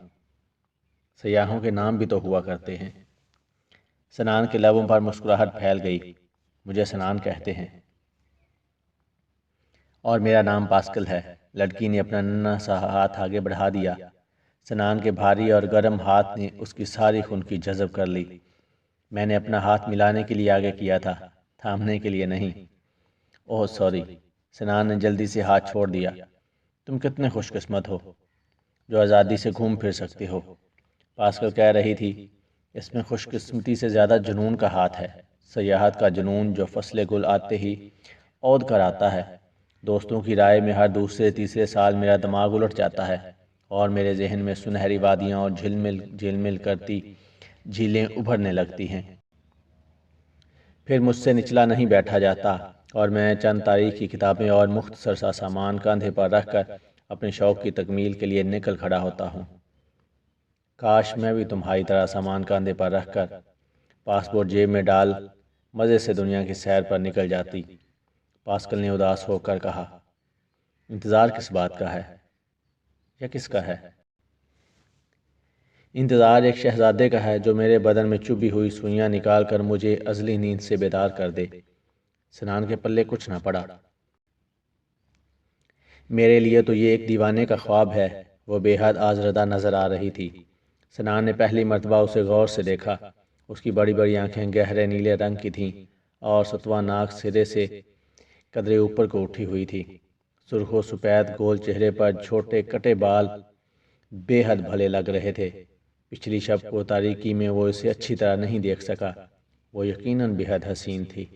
سیاحوں کے نام بھی تو ہوا کرتے ہیں۔ سنان کے لبوں پر مسکراہٹ پھیل گئی۔ مجھے سنان کہتے ہیں۔ اور میرا نام پاسکل ہے۔ لڑکی نے اپنا ننھا سا ہاتھ آگے بڑھا دیا۔ سنان کے بھاری اور گرم ہاتھ نے اس کی ساری خنکی جذب کر لی۔ میں نے اپنا ہاتھ ملانے کے لیے آگے کیا تھا، تھامنے کے لیے نہیں۔ اوہ سوری، سنان نے جلدی سے ہاتھ چھوڑ دیا۔ تم کتنے خوش قسمت ہو جو آزادی سے گھوم پھر سکتے ہو، پاسکل کہہ رہی تھی۔ اس میں خوش قسمتی سے زیادہ جنون کا ہاتھ ہے، سیاحت کا جنون جو فصل گل آتے ہی عود کر آتا ہے۔ دوستوں کی رائے میں ہر دوسرے تیسرے سال میرا دماغ الٹ جاتا ہے اور میرے ذہن میں سنہری وادیاں اور جھلمل کرتی جھیلیں ابھرنے لگتی ہیں۔ پھر مجھ سے نچلا نہیں بیٹھا جاتا اور میں چند تاریخ کی کتابیں اور مختصر سا سامان کاندھے پر رکھ کر اپنے شوق کی تکمیل کے لیے نکل کھڑا ہوتا ہوں۔ کاش میں بھی تمہاری طرح سامان کاندھے پر رکھ کر، پاسپورٹ جیب میں ڈال، مزے سے دنیا کی سیر پر نکل جاتی۔ پاسکل نے اداس ہو کر کہا۔ انتظار کس بات کا ہے؟ یا کس کا ہے؟ انتظار ایک شہزادے کا ہے جو میرے بدن میں چبھی ہوئی سوئیاں نکال کر مجھے ازلی نیند سے بیدار کر دے۔ سنان کے پلے کچھ نہ پڑا۔ میرے لیے تو یہ ایک دیوانے کا خواب ہے۔ وہ بے حد آزردہ نظر آ رہی تھی۔ سنان نے پہلی مرتبہ اسے غور سے دیکھا۔ اس کی بڑی بڑی آنکھیں گہرے نیلے رنگ کی تھیں اور ستواں ناک سرے سے قدرے اوپر کو اٹھی ہوئی تھی۔ سرخ و سفید گول چہرے پر چھوٹے کٹے بال بے حد بھلے لگ رہے تھے۔ پچھلی شب کو تاریکی میں وہ اسے اچھی طرح نہیں دیکھ سکا۔ وہ یقیناً بے حد حسین تھی۔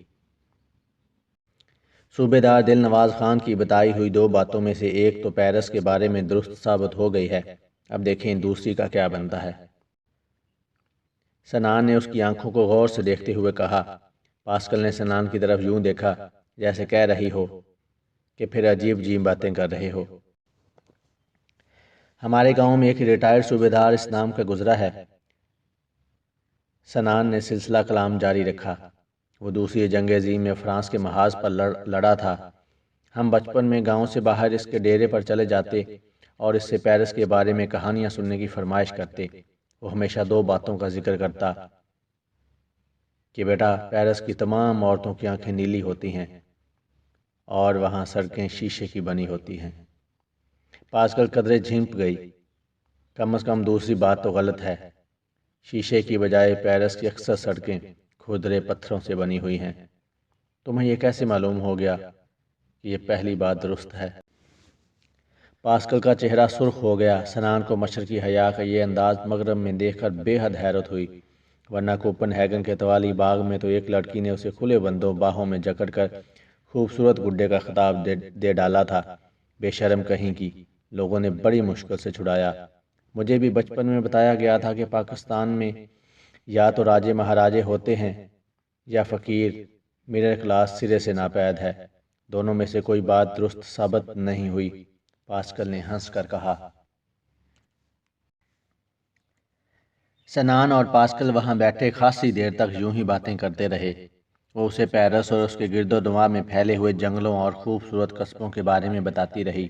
صوبیدار دل نواز خان کی بتائی ہوئی دو باتوں میں سے ایک تو پیرس کے بارے میں درست ثابت ہو گئی ہے، اب دیکھیں دوسری کا کیا بنتا ہے۔ سنان نے اس کی آنکھوں کو غور سے دیکھتے ہوئے کہا۔ پاسکل نے سنان کی طرف یوں دیکھا جیسے کہہ رہی ہو کہ پھر عجیب عجیب باتیں کر رہے ہو۔ ہمارے گاؤں میں ایک ریٹائرڈ صوبیدار اس نام کا گزرا ہے۔ سنان نے سلسلہ کلام جاری رکھا۔ وہ دوسری جنگ عظیم میں فرانس کے محاذ پر لڑا تھا۔ ہم بچپن میں گاؤں سے باہر اس کے ڈیرے پر چلے جاتے اور اس سے پیرس کے بارے میں کہانیاں سننے کی فرمائش کرتے۔ وہ ہمیشہ دو باتوں کا ذکر کرتا کہ بیٹا، پیرس کی تمام عورتوں کی آنکھیں نیلی ہوتی ہیں اور وہاں سڑکیں شیشے کی بنی ہوتی ہیں۔ پاسکل قدرے جھنپ گئی۔ کم از کم دوسری بات تو غلط ہے۔ شیشے کی بجائے پیرس کی اکثر سڑکیں کھردرے پتھروں سے بنی ہوئی ہیں۔ تمہیں یہ کیسے معلوم ہو گیا کہ یہ پہلی بات درست ہے؟ پاسکل کا چہرہ سرخ ہو گیا۔ سنان کو مشرقی حیا کا یہ انداز مغرب میں دیکھ کر بے حد حیرت ہوئی، ورنہ کوپن ہیگن کے توالی باغ میں تو ایک لڑکی نے اسے کھلے بندوں باہوں میں جکڑ کر خوبصورت گڈے کا خطاب دے ڈالا تھا، بے شرم کہیں کی، لوگوں نے بڑی مشکل سے چھڑایا۔ مجھے بھی بچپن میں بتایا گیا تھا کہ پاکستان میں یا تو راجے مہاراجے ہوتے ہیں یا فقیر مڈل کلاس سرے سے ناپید ہے، دونوں میں سے کوئی بات درست ثابت نہیں ہوئی۔ پاسکل نے ہنس کر کہا۔ سنان اور پاسکل وہاں بیٹھے خاصی دیر تک یوں ہی باتیں کرتے رہے۔ وہ اسے پیرس اور اس کے گرد و نواح میں پھیلے ہوئے جنگلوں اور خوبصورت قصبوں کے بارے میں بتاتی رہی،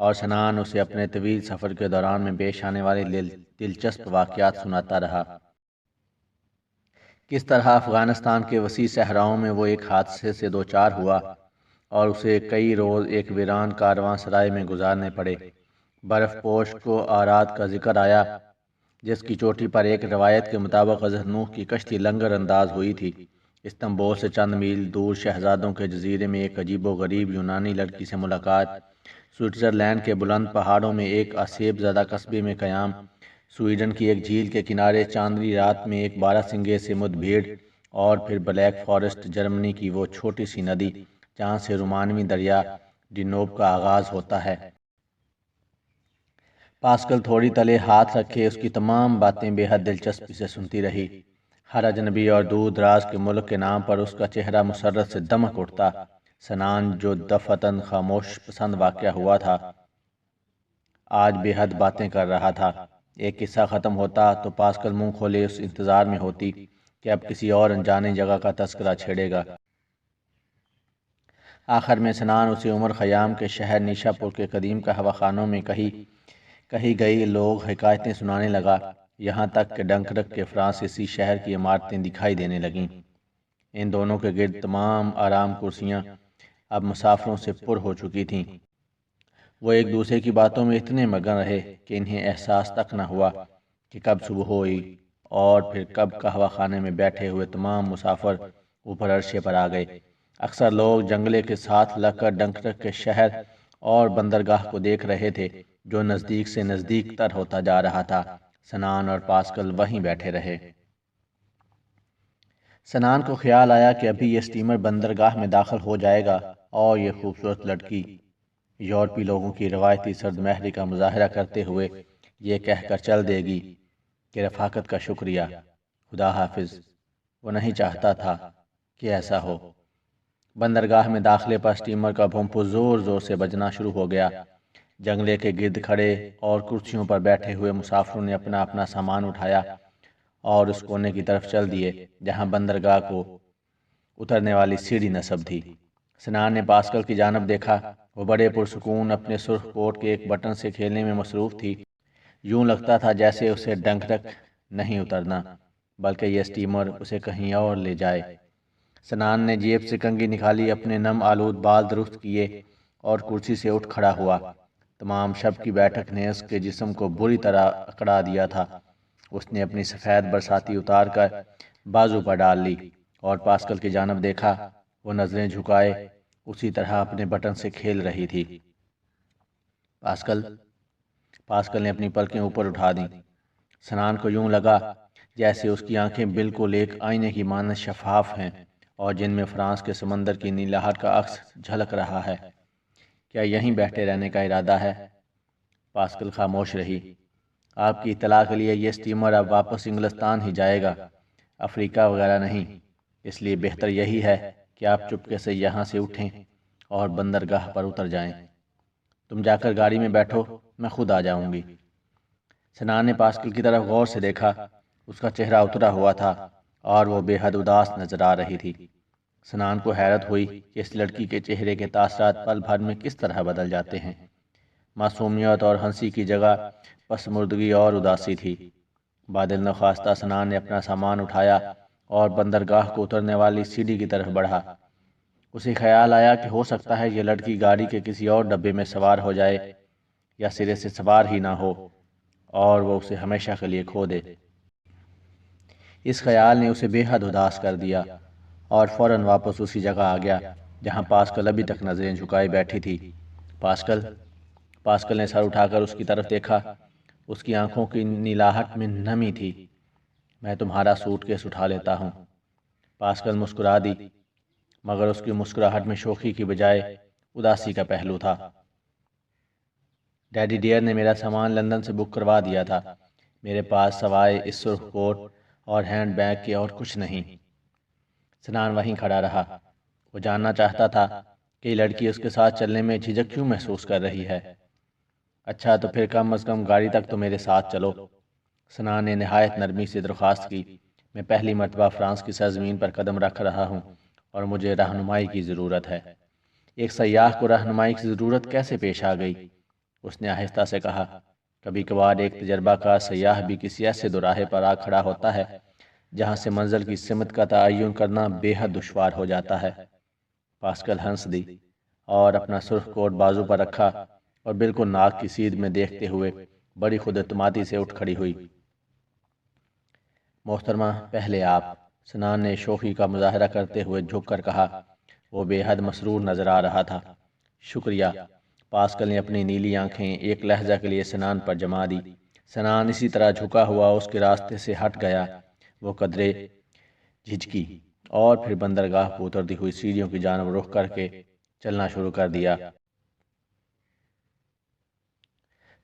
اور سنان اسے اپنے طویل سفر کے دوران میں پیش آنے والے دلچسپ واقعات سناتا رہا۔ کس طرح افغانستان کے وسیع صحراؤں میں وہ ایک حادثے سے دوچار ہوا اور اسے کئی روز ایک ویران کارواں سرائے میں گزارنے پڑے۔ برف پوش کو آرات کا ذکر آیا، جس کی چوٹی پر ایک روایت کے مطابق حضرت نوح کی کشتی لنگر انداز ہوئی تھی۔ استنبول سے چند میل دور شہزادوں کے جزیرے میں ایک عجیب و غریب یونانی لڑکی سے ملاقات، سوئٹزرلینڈ کے بلند پہاڑوں میں ایک آسیب زدہ قصبے میں قیام، سویڈن کی ایک جھیل کے کنارے چاندنی رات میں ایک بارہ سنگے سے مدبھیڑ، اور پھر بلیک فارسٹ جرمنی کی وہ چھوٹی سی ندی جہاں سے رومانوی دریا ڈینوب کا آغاز ہوتا ہے۔ پاسکل تھوڑی تلے ہاتھ رکھے اس کی تمام باتیں بے حد دلچسپی سے سنتی رہی۔ ہر اجنبی اور دور دراز کے ملک کے نام پر اس کا چہرہ مسرت سے دمک اٹھتا۔ سنان جو دفعتاً خاموش پسند واقعہ ہوا تھا، آج بے حد باتیں کر رہا تھا۔ ایک قصہ ختم ہوتا تو پاسکل منہ کھولے اس انتظار میں ہوتی کہ اب کسی اور انجانے جگہ کا تذکرہ چھیڑے گا۔ آخر میں سنان اسے عمر خیام کے شہر نیشا پور کے قدیم قہوہ خانوں میں کہی گئی لوگ حکایتیں سنانے لگا، یہاں تک کہ ڈنکرک کے فرانسیسی شہر کی عمارتیں دکھائی دینے لگیں۔ ان دونوں کے گرد تمام آرام کرسیاں اب مسافروں سے پر ہو چکی تھیں۔ وہ ایک دوسرے کی باتوں میں اتنے مگن رہے کہ انہیں احساس تک نہ ہوا کہ کب صبح ہوئی اور پھر کب قہوہ خانے میں بیٹھے ہوئے تمام مسافر اوپر عرشے پر آ گئے۔ اکثر لوگ جنگلے کے ساتھ لگ کر ڈنکرک کے شہر اور بندرگاہ کو دیکھ رہے تھے جو نزدیک سے نزدیک تر ہوتا جا رہا تھا۔ سنان اور پاسکل وہیں بیٹھے رہے۔ سنان کو خیال آیا کہ ابھی یہ سٹیمر بندرگاہ میں داخل ہو جائے گا اور یہ خوبصورت لڑکی یورپی لوگوں کی روایتی سرد مہری کا مظاہرہ کرتے ہوئے یہ کہہ کر چل دے گی کہ رفاقت کا شکریہ، خدا حافظ۔ وہ نہیں چاہتا تھا کہ ایسا ہو۔ بندرگاہ میں داخلے پر سٹیمر کا بھونپو زور زور سے بجنا شروع ہو گیا۔ جنگلے کے گرد کھڑے اور کرسیوں پر بیٹھے ہوئے مسافروں نے اپنا اپنا سامان اٹھایا اور اس کونے کی طرف چل دیے جہاں بندرگاہ کو اترنے والی سیڑھی نصب تھی۔ سنان نے پاسکل کی جانب دیکھا، وہ بڑے پرسکون اپنے سرخ کوٹ کے ایک بٹن سے کھیلنے میں مصروف تھی۔ یوں لگتا تھا جیسے اسے ڈنکرک نہیں اترنا بلکہ یہ سٹیمر اسے کہیں اور لے جائے۔ سنان نے جیب سے کنگھی نکالی، اپنے نم آلود بال درست کیے اور کرسی سے اٹھ کھڑا ہوا۔ تمام شب کی بیٹھک نے اس کے جسم کو بری طرح اکڑا دیا تھا۔ اس نے اپنی سفید برساتی اتار کر بازو پر ڈال لی اور پاسکل کی جانب دیکھا۔ وہ نظریں جھکائے اسی طرح اپنے بٹن سے کھیل رہی تھی۔ پاسکل نے اپنی پلکیں اوپر اٹھا دیں۔ سنان کو یوں لگا جیسے اس کی آنکھیں بالکل ایک آئینے کی مانند شفاف ہیں اور جن میں فرانس کے سمندر کی نیلاہٹ کا عکس جھلک رہا ہے۔ کیا یہیں بیٹھے رہنے کا ارادہ ہے؟ پاسکل خاموش رہی۔ آپ کی اطلاع کے لیے یہ سٹیمر اب واپس انگلستان ہی جائے گا، افریقہ وغیرہ نہیں، اس لیے بہتر یہی ہے کہ آپ چپکے سے یہاں سے اٹھیں اور بندرگاہ پر اتر جائیں۔ تم جا کر گاڑی میں بیٹھو، میں خود آ جاؤں گی۔ سنان نے پاسکل کی طرف غور سے دیکھا۔ اس کا چہرہ اترا ہوا تھا اور وہ بے حد اداس نظر آ رہی تھی۔ سنان کو حیرت ہوئی کہ اس لڑکی کے چہرے کے تاثرات پل بھر میں کس طرح بدل جاتے ہیں۔ معصومیت اور ہنسی کی جگہ پسماردگی اور اداسی تھی۔ بادل نخواستہ سنان نے اپنا سامان اٹھایا اور بندرگاہ کو اترنے والی سیڑھی کی طرف بڑھا۔ اسے خیال آیا کہ ہو سکتا ہے یہ لڑکی گاڑی کے کسی اور ڈبے میں سوار ہو جائے یا سرے سے سوار ہی نہ ہو اور وہ اسے ہمیشہ کے لیے کھو دے۔ اس خیال نے اسے بے حد اداس کر دیا اور فوراً واپس اسی جگہ آ گیا جہاں پاسکل ابھی تک نظریں جھکائے بیٹھی تھی۔ پاسکل نے سر اٹھا کر اس کی طرف دیکھا۔ اس کی آنکھوں کی نیلاہٹ میں نمی تھی۔ میں تمہارا سوٹ کیس اٹھا لیتا ہوں۔ پاسکل مسکرا دی۔ مگر اس کی مسکراہٹ میں شوخی کی بجائے اداسی کا پہلو تھا۔ ڈیڈی ڈیئر نے میرا سامان لندن سے بک کروا دیا تھا۔ میرے پاس سوائے اس سرخ کوٹ اور ہینڈ بیگ کے اور کچھ نہیں۔ سنان وہیں کھڑا رہا۔ وہ جاننا چاہتا تھا کہ یہ لڑکی اس کے ساتھ چلنے میں جھجک کیوں محسوس کر رہی ہے۔ اچھا تو پھر کم از کم گاڑی تک تو میرے ساتھ چلو، سنان نے نہایت نرمی سے درخواست کی۔ میں پہلی مرتبہ فرانس کی سرزمین پر قدم رکھ رہا ہوں اور مجھے رہنمائی کی ضرورت ہے۔ ایک سیاح کو رہنمائی کی ضرورت کیسے پیش آ گئی؟ اس نے آہستہ سے کہا۔ کبھی کبھار ایک تجربہ کار سیاح بھی کسی ایسے دوراہے پر آ کھڑا ہوتا ہے جہاں سے منزل کی سمت کا تعین کرنا بے حد دشوار ہو جاتا ہے۔ پاسکل ہنس دی اور اپنا سرخ کوٹ بازو پر رکھا اور بالکل ناک کی سیدھ میں دیکھتے ہوئے بڑی خود اعتمادی سے اٹھ کھڑی ہوئی۔ محترمہ پہلے آپ، سنان نے شوخی کا مظاہرہ کرتے ہوئے جھک کر کہا۔ وہ بے حد مسرور نظر آ رہا تھا۔ شکریہ۔ پاسکل نے اپنی نیلی آنکھیں ایک لہجہ کے لیے سنان پر جما دی۔ سنان اسی طرح جھکا ہوا اس کے راستے سے ہٹ گیا۔ وہ قدرے جھجکی اور پھر بندرگاہ کو اترتی ہوئی سیڑھیوں کی جانب رخ کر کے چلنا شروع کر دیا۔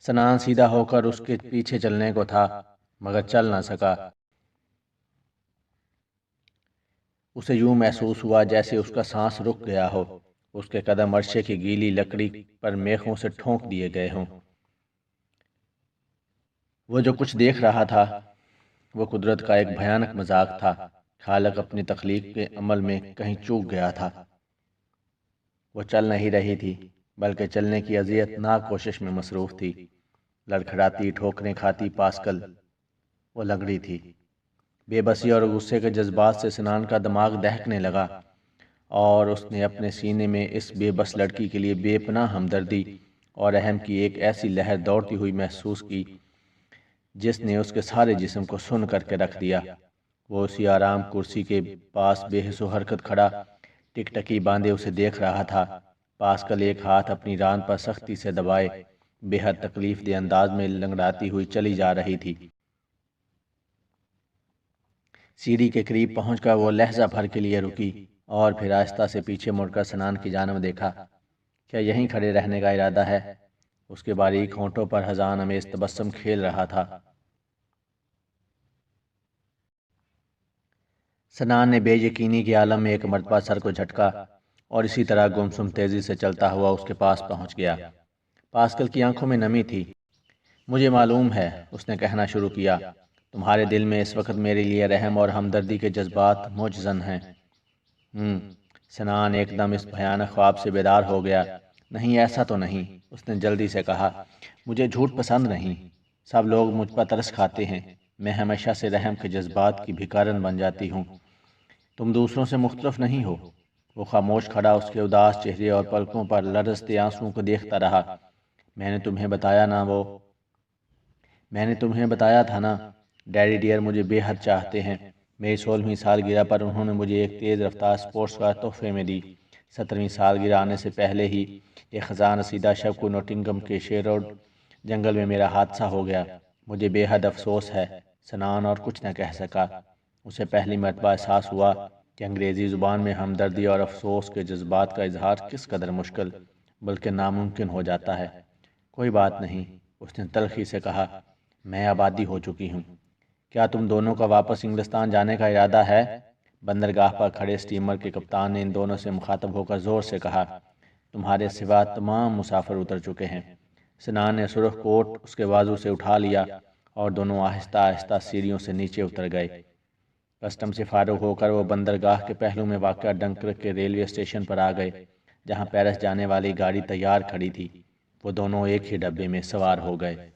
سنان سیدھا ہو کر اس کے پیچھے چلنے کو تھا مگر چل نہ سکا۔ اسے یوں محسوس ہوا جیسے اس کا سانس رک گیا ہو، اس کے قدم عرشے کی گیلی لکڑی پر میخوں سے ٹھونک دیے گئے ہوں۔ وہ جو کچھ دیکھ رہا تھا وہ قدرت کا ایک بھیانک مذاق تھا۔ خالق اپنی تخلیق کے عمل میں کہیں چوک گیا تھا۔ وہ چل نہیں رہی تھی بلکہ چلنے کی اذیت ناک کوشش میں مصروف تھی۔ لڑکھڑاتی ٹھوکریں کھاتی پاسکل وہ لنگڑی تھی۔ بے بسی اور غصے کے جذبات سے سنان کا دماغ دہکنے لگا اور اس نے اپنے سینے میں اس بے بس لڑکی کے لیے بے پناہ ہمدردی اور رحم کی ایک ایسی لہر دوڑتی ہوئی محسوس کی جس نے اس کے سارے جسم کو سن کر کے رکھ دیا۔ وہ اسی آرام کرسی کے پاس بے حس و حرکت کھڑا ٹک ٹکی باندھے اسے دیکھ رہا تھا۔ پاسکل ایک ہاتھ اپنی ران پر سختی سے دبائے بے حد تکلیف دہ انداز میں لنگڑاتی ہوئی چلی جا رہی تھی۔ سیڑھی کے قریب پہنچ کر وہ لہجہ بھر کے لیے رکی اور پھر آہستہ سے پیچھے مڑ کر سنان کی جانب دیکھا۔ کیا یہیں کھڑے رہنے کا ارادہ ہے؟ اس کے باریک ہونٹوں پر حزان امیز تبسم کھیل رہا تھا۔ سنان نے بے یقینی کے عالم میں ایک مرتبہ سر کو جھٹکا اور اسی طرح گمسم تیزی سے چلتا ہوا اس کے پاس پہنچ گیا۔ پاسکل کی آنکھوں میں نمی تھی۔ مجھے معلوم ہے، اس نے کہنا شروع کیا، تمہارے دل میں اس وقت میرے لیے رحم اور ہمدردی کے جذبات موجزن ہیں۔ سنان ایک دم اس بھیانک خواب سے بیدار ہو گیا۔ نہیں، ایسا تو نہیں، اس نے جلدی سے کہا۔ مجھے جھوٹ پسند نہیں۔ سب لوگ مجھ پر ترس کھاتے ہیں۔ میں ہمیشہ سے رحم کے جذبات کی بھکارن بن جاتی ہوں۔ تم دوسروں سے مختلف نہیں ہو۔ وہ خاموش کھڑا اس کے اداس چہرے اور پلکوں پر لرزتے آنسوؤں کو دیکھتا رہا۔ میں نے تمہیں بتایا تھا نا، ڈیڈی ڈیئر مجھے بے حد چاہتے ہیں۔ میری 16ویں سالگرہ پر انہوں نے مجھے ایک تیز رفتار سپورٹس کار تحفے میں دی۔ 17ویں سالگرہ آنے سے پہلے ہی ایک خزاں رسیدہ شب کو نوٹنگم کے شیروڈ جنگل میں میرا حادثہ ہو گیا۔ مجھے بے حد افسوس ہے۔ سنان اور کچھ نہ کہہ سکا۔ اسے پہلی مرتبہ احساس ہوا کہ انگریزی زبان میں ہمدردی اور افسوس کے جذبات کا اظہار کس قدر مشکل بلکہ ناممکن ہو جاتا ہے۔ کوئی بات نہیں، اس نے تلخی سے کہا، میں آبادی ہو چکی ہوں۔ کیا تم دونوں کا واپس انگلستان جانے کا ارادہ ہے؟ بندرگاہ پر کھڑے اسٹیمر کے کپتان نے ان دونوں سے مخاطب ہو کر زور سے کہا۔ تمہارے سوا تمام مسافر اتر چکے ہیں۔ سنان نے سرخ کوٹ اس کے بازو سے اٹھا لیا اور دونوں آہستہ آہستہ سیڑھیوں سے نیچے اتر گئے۔ کسٹم سے فارغ ہو کر وہ بندرگاہ کے پہلو میں واقع ڈنکرک کے ریلوے اسٹیشن پر آ گئے جہاں پیرس جانے والی گاڑی تیار کھڑی تھی۔ وہ دونوں ایک ہی ڈبے میں سوار ہو گئے۔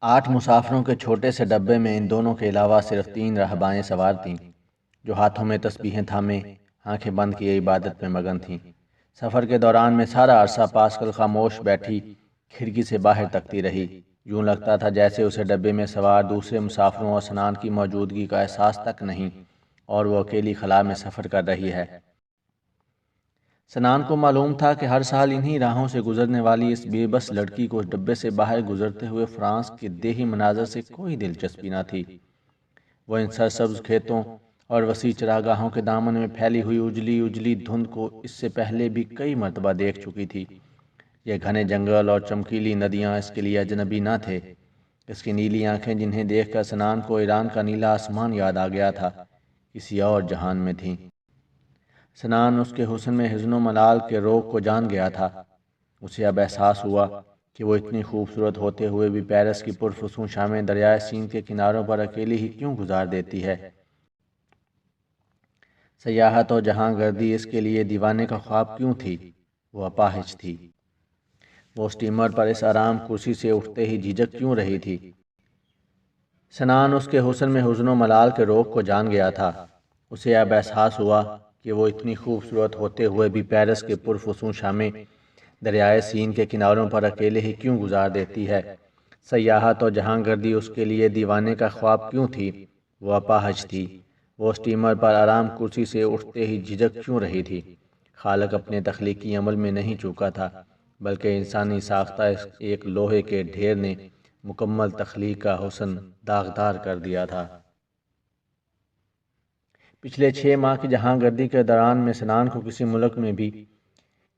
8 مسافروں کے چھوٹے سے ڈبے میں ان دونوں کے علاوہ صرف 3 راہبائیں سوار تھیں جو ہاتھوں میں تسبیحیں تھامے آنکھیں بند کیے عبادت میں مگن تھیں۔ سفر کے دوران میں سارا عرصہ پاسکل خاموش بیٹھی کھڑکی سے باہر تکتی رہی۔ یوں لگتا تھا جیسے اسے ڈبے میں سوار دوسرے مسافروں اور سنان کی موجودگی کا احساس تک نہیں اور وہ اکیلی خلا میں سفر کر رہی ہے۔ سنان کو معلوم تھا کہ ہر سال انہی راہوں سے گزرنے والی اس بے بس لڑکی کو اس ڈبے سے باہر گزرتے ہوئے فرانس کے دیہی مناظر سے کوئی دلچسپی نہ تھی۔ وہ ان سرسبز کھیتوں اور وسیع چراگاہوں کے دامن میں پھیلی ہوئی اجلی اجلی دھند کو اس سے پہلے بھی کئی مرتبہ دیکھ چکی تھی۔ یہ گھنے جنگل اور چمکیلی ندیاں اس کے لیے اجنبی نہ تھے۔ اس کی نیلی آنکھیں جنہیں دیکھ کر سنان کو ایران کا نیلا آسمان یاد آ گیا تھا، کسی اور جہان میں تھیں۔ سنان اس کے حسن میں حزن و ملال کے روگ کو جان گیا تھا۔ اسے اب احساس ہوا کہ وہ اتنی خوبصورت ہوتے ہوئے بھی پیرس کی پرفسوں شامیں دریائے سین کے کناروں پر اکیلی ہی کیوں گزار دیتی ہے۔ سیاحت اور جہاں گردی اس کے لیے دیوانے کا خواب کیوں تھی؟ وہ اپاہج تھی۔ وہ اسٹیمر پر اس آرام کرسی سے اٹھتے ہی جھجک کیوں رہی تھی؟ سنان اس کے حسن میں حزن و ملال کے روگ کو جان گیا تھا۔ اسے اب احساس ہوا کہ وہ اتنی خوبصورت ہوتے ہوئے بھی پیرس کے پرفسوں شامیں دریائے سین کے کناروں پر اکیلے ہی کیوں گزار دیتی ہے۔ سیاحت اور جہاں گردی اس کے لیے دیوانے کا خواب کیوں تھی؟ وہ اپاہج تھی۔ وہ اسٹیمر پر آرام کرسی سے اٹھتے ہی جھجک کیوں رہی تھی؟ خالق اپنے تخلیقی عمل میں نہیں چوکا تھا، بلکہ انسانی ساختہ ایک لوہے کے ڈھیر نے مکمل تخلیق کا حسن داغدار کر دیا تھا۔ پچھلے 6 ماہ کی جہاں گردی کے دوران میں سنان کو کسی ملک میں بھی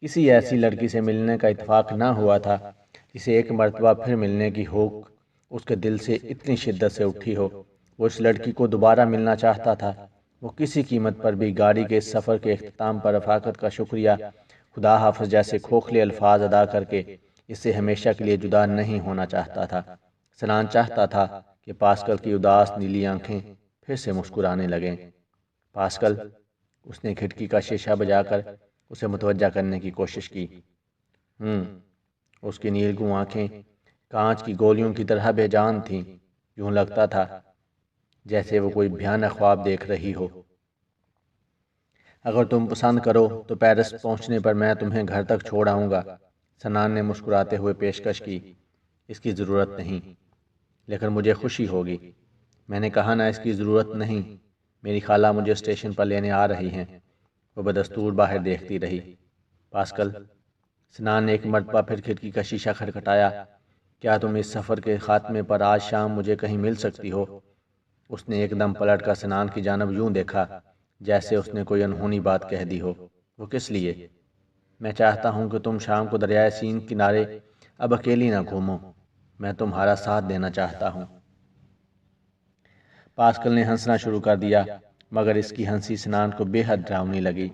کسی ایسی لڑکی سے ملنے کا اتفاق نہ ہوا تھا جسے ایک مرتبہ پھر ملنے کی ہوک اس کے دل سے اتنی شدت سے اٹھی ہو۔ وہ اس لڑکی کو دوبارہ ملنا چاہتا تھا۔ وہ کسی قیمت پر بھی گاڑی کے اس سفر کے اختتام پر رفاقت کا شکریہ، خدا حافظ جیسے کھوکھلے الفاظ ادا کر کے اس سے ہمیشہ کے لیے جدا نہیں ہونا چاہتا تھا۔ سنان چاہتا تھا کہ پاسکل کی اداس نیلی آنکھیں پھر سے مسکرانے لگیں۔ پاسکل، اس نے کھڑکی کا شیشہ بجا کر اسے متوجہ کرنے کی کوشش کی۔ اس کی نیلگوں آنکھیں کانچ کی گولیوں کی طرح بے جان تھیں، یوں لگتا تھا جیسے وہ کوئی بھیانک خواب دیکھ رہی ہو۔ اگر تم پسند کرو تو پیرس پہنچنے پر میں تمہیں گھر تک چھوڑ آؤں گا، سنان نے مسکراتے ہوئے پیشکش کی۔ اس کی ضرورت نہیں، لیکن مجھے خوشی ہوگی۔ میں نے کہا نا اس کی ضرورت نہیں، میری خالہ مجھے اسٹیشن پر لینے آ رہی ہیں۔ وہ بدستور باہر دیکھتی رہی۔ پاسکل، سنان نے ایک مرتبہ پھر کھڑکی کا شیشہ کھٹکھٹایا، کیا تم اس سفر کے خاتمے پر آج شام مجھے کہیں مل سکتی ہو؟ اس نے ایک دم پلٹ کر سنان کی جانب یوں دیکھا جیسے اس نے کوئی انہونی بات کہہ دی ہو۔ وہ کس لیے؟ میں چاہتا ہوں کہ تم شام کو دریائے سین کنارے اب اکیلی نہ گھومو، میں تمہارا ساتھ دینا چاہتا ہوں۔ پاسکل نے ہنسنا شروع کر دیا، مگر اس کی ہنسی سنان کو بے حد ڈراؤنی لگی۔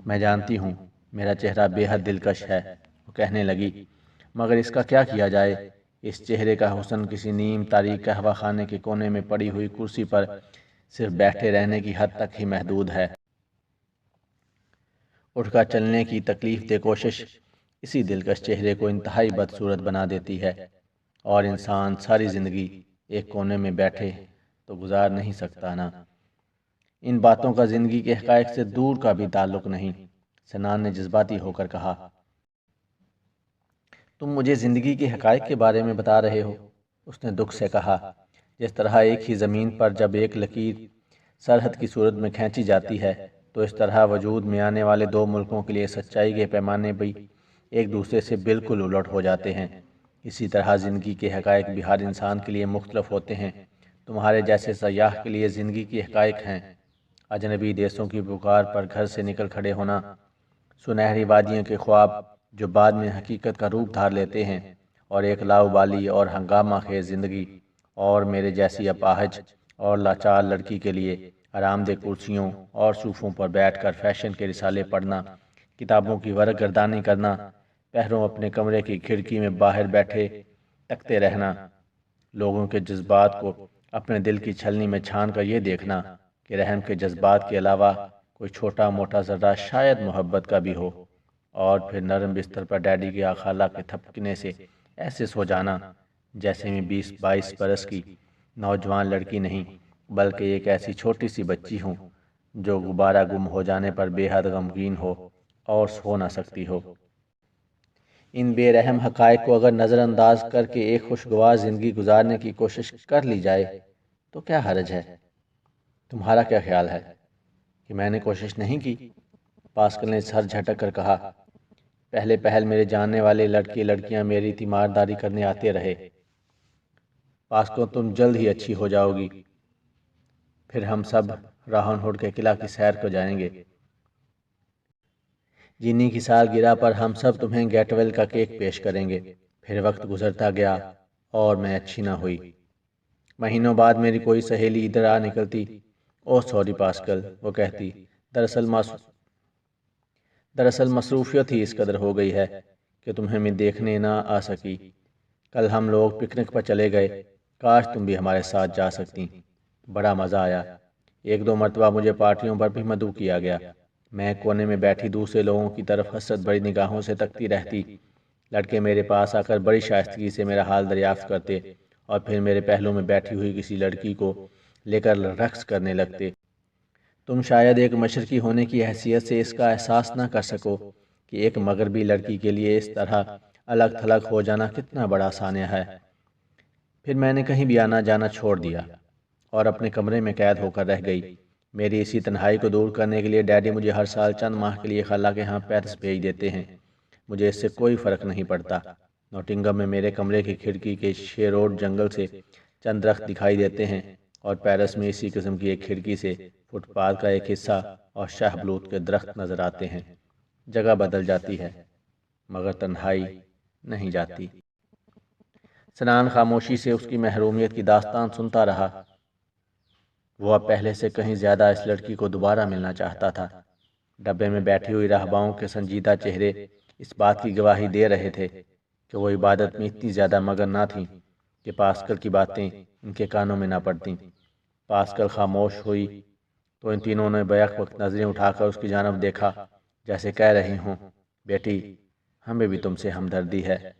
میں جانتی ہوں میرا چہرہ بے حد دلکش ہے، وہ کہنے لگی، مگر اس کا کیا کیا جائے؟ اس چہرے کا حسن کسی نیم تاریک قہوہ خانے کے کونے میں پڑی ہوئی کرسی پر صرف بیٹھے رہنے کی حد تک ہی محدود ہے۔ اٹھ کر چلنے کی تکلیف دہ کوشش اسی دلکش چہرے کو انتہائی بدصورت بنا دیتی ہے، اور انسان ساری زندگی ایک کونے میں بیٹھے تو گزار نہیں سکتا نا۔ ان باتوں کا زندگی کے حقائق سے دور کا بھی تعلق نہیں، سنان نے جذباتی ہو کر کہا۔ تم مجھے زندگی کے حقائق کے بارے میں بتا رہے ہو؟ اس نے دکھ سے کہا۔ جس طرح ایک ہی زمین پر جب ایک لکیر سرحد کی صورت میں کھینچی جاتی ہے تو اس طرح وجود میں آنے والے دو ملکوں کے لیے سچائی کے پیمانے بھی ایک دوسرے سے بالکل الٹ ہو جاتے ہیں، اسی طرح زندگی کے حقائق بھی ہر انسان کے لیے مختلف ہوتے ہیں۔ تمہارے جیسے سیاح کے لیے زندگی کے حقائق ہیں اجنبی دیسوں کی پکار پر گھر سے نکل کھڑے ہونا، سنہری وادیوں کے خواب جو بعد میں حقیقت کا روپ دھار لیتے ہیں، اور ایک لاؤبالی اور ہنگامہ خیز زندگی، اور میرے جیسی اپاہج اور لاچار لڑکی کے لیے آرام دہ کرسیوں اور صوفوں پر بیٹھ کر فیشن کے رسالے پڑھنا، کتابوں کی ورق گردانی کرنا، پہروں اپنے کمرے کی کھڑکی میں باہر بیٹھے تکتے رہنا، لوگوں کے جذبات کو اپنے دل کی چھلنی میں چھان کر یہ دیکھنا کہ رحم کے جذبات کے علاوہ کوئی چھوٹا موٹا ذرہ شاید محبت کا بھی ہو، اور پھر نرم بستر پر ڈیڈی کے خالہ کے تھپکنے سے ایسے سو جانا جیسے میں 20-22 برس کی نوجوان لڑکی نہیں بلکہ ایک ایسی چھوٹی سی بچی ہوں جو غبارہ گم ہو جانے پر بے حد غمگین ہو اور سو نہ سکتی ہو۔ ان بے رحم حقائق کو اگر نظر انداز کر کے ایک خوشگوار زندگی گزارنے کی کوشش کر لی جائے تو کیا حرج ہے؟ تمہارا کیا خیال ہے کہ میں نے کوشش نہیں کی؟ پاسکل نے سر جھٹک کر کہا، پہلے پہل میرے جاننے والے لڑکے لڑکیاں میری تیمارداری کرنے آتے رہے۔ پاسکل، تم جلد ہی اچھی ہو جاؤ گی، پھر ہم سب راہن ہوڈ کے قلعہ کی سیر کو جائیں گے۔ جینی کی سالگرہ پر ہم سب تمہیں گیٹ ویل کا کیک پیش کریں گے۔ پھر وقت گزرتا گیا اور میں اچھی نہ ہوئی۔ مہینوں بعد میری کوئی سہیلی ادھر آ نکلتی۔ او سوری پاسکل، وہ کہتی، دراصل مصروفیت ہی اس قدر ہو گئی ہے کہ تمہیں میں دیکھنے نہ آ سکی۔ کل ہم لوگ پکنک پر چلے گئے، کاش تم بھی ہمارے ساتھ جا سکتی۔ بڑا مزہ آیا۔ ایک دو مرتبہ مجھے پارٹیوں پر بھی مدعو کیا گیا۔ میں کونے میں بیٹھی دوسرے لوگوں کی طرف حسرت بڑی نگاہوں سے تکتی رہتی۔ لڑکے میرے پاس آ کر بڑی شائستگی سے میرا حال دریافت کرتے اور پھر میرے پہلو میں بیٹھی ہوئی کسی لڑکی کو لے کر رقص کرنے لگتے۔ تم شاید ایک مشرقی ہونے کی حیثیت سے اس کا احساس نہ کر سکو کہ ایک مغربی لڑکی کے لیے اس طرح الگ تھلگ ہو جانا کتنا بڑا سانحہ ہے۔ پھر میں نے کہیں بھی آنا جانا چھوڑ دیا اور اپنے کمرے میں قید ہو کر رہ گئی۔ میری اسی تنہائی کو دور کرنے کے لیے ڈیڈی مجھے ہر سال چند ماہ کے لیے خالہ کے ہاں پیرس بھیج دیتے ہیں۔ مجھے اس سے کوئی فرق نہیں پڑتا۔ نوٹنگم میں میرے کمرے کی کھڑکی کے شیروڈ جنگل سے چند درخت دکھائی دیتے ہیں اور پیرس میں اسی قسم کی ایک کھڑکی سے فٹ پاتھ کا ایک حصہ اور شاہ بلوط کے درخت نظر آتے ہیں۔ جگہ بدل جاتی ہے مگر تنہائی نہیں جاتی۔ سنان خاموشی سے اس کی محرومیت کی داستان سنتا رہا۔ وہ اب پہلے سے کہیں زیادہ اس لڑکی کو دوبارہ ملنا چاہتا تھا۔ ڈبے میں بیٹھی ہوئی راہباؤں کے سنجیدہ چہرے اس بات کی گواہی دے رہے تھے کہ وہ عبادت میں اتنی زیادہ مگن نہ تھیں کہ پاسکل کی باتیں ان کے کانوں میں نہ پڑتیں۔ پاسکل خاموش ہوئی تو ان تینوں نے بیک وقت نظریں اٹھا کر اس کی جانب دیکھا، جیسے کہہ رہی ہوں، بیٹی، ہمیں بھی تم سے ہمدردی ہے۔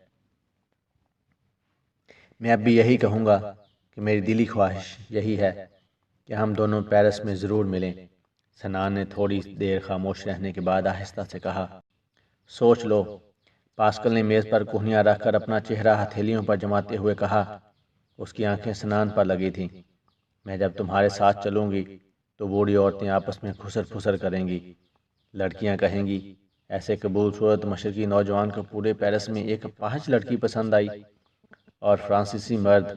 میں اب بھی یہی کہوں گا کہ میری دلی خواہش یہی ہے کہ ہم دونوں پیرس میں ضرور ملیں۔ سنان نے تھوڑی دیر خاموش رہنے کے بعد آہستہ سے کہا، سوچ لو۔ پاسکل نے میز پر کوہنیاں رکھ کر اپنا چہرہ ہتھیلیوں پر جماتے ہوئے کہا۔ اس کی آنکھیں سنان پر لگی تھیں۔ میں جب تمہارے ساتھ چلوں گی تو بوڑھی عورتیں آپس میں خسر پھسر کریں گی۔ لڑکیاں کہیں گی، ایسے قبول صورت مشرقی نوجوان کو پورے پیرس میں ایک اپاہج لڑکی پسند آئی۔ اور فرانسیسی مرد،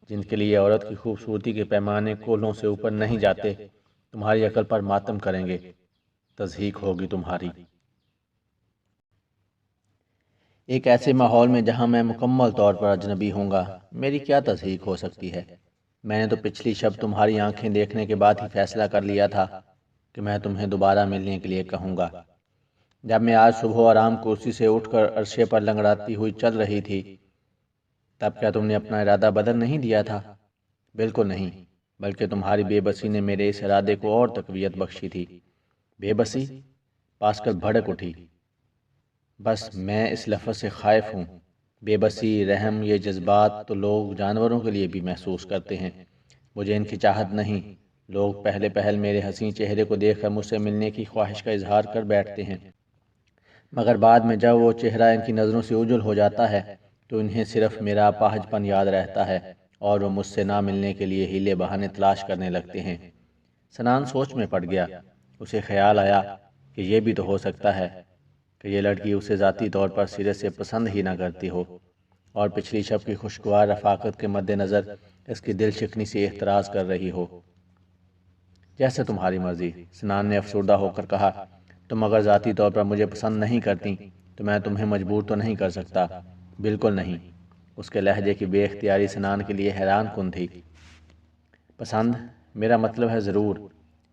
جن کے لیے عورت کی خوبصورتی کے پیمانے کولہوں سے اوپر نہیں جاتے، تمہاری عقل پر ماتم کریں گے۔ تضحیک ہوگی تمہاری۔ ایک ایسے ماحول میں جہاں میں مکمل طور پر اجنبی ہوں گا، میری کیا تضحیک ہو سکتی ہے؟ میں نے تو پچھلی شب تمہاری آنکھیں دیکھنے کے بعد ہی فیصلہ کر لیا تھا کہ میں تمہیں دوبارہ ملنے کے لیے کہوں گا۔ جب میں آج صبح آرام کرسی سے اٹھ کر عرصے پر لنگڑاتی ہوئی چل رہی تھی، تب کیا تم نے اپنا ارادہ بدل نہیں دیا تھا؟ بالکل نہیں، بلکہ تمہاری بے بسی نے میرے اس ارادے کو اور تقویت بخشی تھی۔ بے بسی؟ پاسکل بھڑک اٹھی۔ بس میں اس لفظ سے خائف ہوں۔ بے بسی، رحم، یہ جذبات تو لوگ جانوروں کے لیے بھی محسوس کرتے ہیں۔ مجھے ان کی چاہت نہیں۔ لوگ پہل میرے حسین چہرے کو دیکھ کر مجھ سے ملنے کی خواہش کا اظہار کر بیٹھتے ہیں، مگر بعد میں جب وہ چہرہ ان کی نظروں سے اوجھل ہو جاتا ہے تو انہیں صرف میرا اپاہج پن یاد رہتا ہے اور وہ مجھ سے نہ ملنے کے لیے ہیلے بہانے تلاش کرنے لگتے ہیں۔ سنان سوچ میں پڑ گیا۔ اسے خیال آیا کہ یہ بھی تو ہو سکتا ہے کہ یہ لڑکی اسے ذاتی طور پر سرے سے پسند ہی نہ کرتی ہو اور پچھلی شب کی خوشگوار رفاقت کے مد نظر اس کی دل شکنی سے احتراز کر رہی ہو۔ جیسے تمہاری مرضی، سنان نے افسردہ ہو کر کہا۔ تم اگر ذاتی طور پر مجھے پسند نہیں کرتی تو میں تمہیں مجبور تو نہیں کر سکتا۔ بالکل نہیں۔ اس کے لہجے کی بے اختیاری سنان کے لیے حیران کن تھی۔ پسند؟ میرا مطلب ہے ضرور۔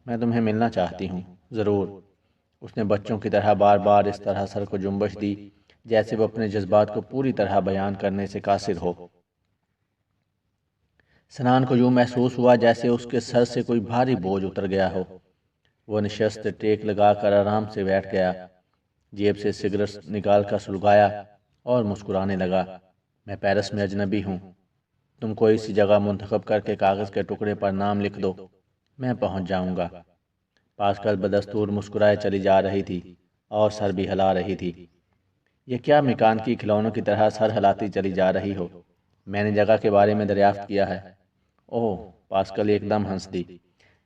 میں تمہیں ملنا چاہتی ہوں، ضرور۔ اس نے بچوں کی طرح بار بار اس طرح سر کو جنبش دی جیسے وہ اپنے جذبات کو پوری طرح بیان کرنے سے قاصر ہو۔ سنان کو یوں محسوس ہوا جیسے اس کے سر سے کوئی بھاری بوجھ اتر گیا ہو۔ وہ نشست ٹیک لگا کر آرام سے بیٹھ گیا، جیب سے سگریٹ نکال کر سلگایا اور مسکرانے لگا۔ میں پیرس میں اجنبی ہوں۔ تم کوئی سی جگہ منتخب کر کے کاغذ کے ٹکڑے پر نام لکھ دو، میں پہنچ جاؤں گا۔ پاسکل بدستور مسکرائے چلی جا رہی تھی اور سر بھی ہلا رہی تھی۔ یہ کیا مکان کی کھلونوں کی طرح سر ہلاتی چلی جا رہی ہو؟ میں نے جگہ کے بارے میں دریافت کیا ہے۔ اوہ، پاسکل ایک دم ہنس دی۔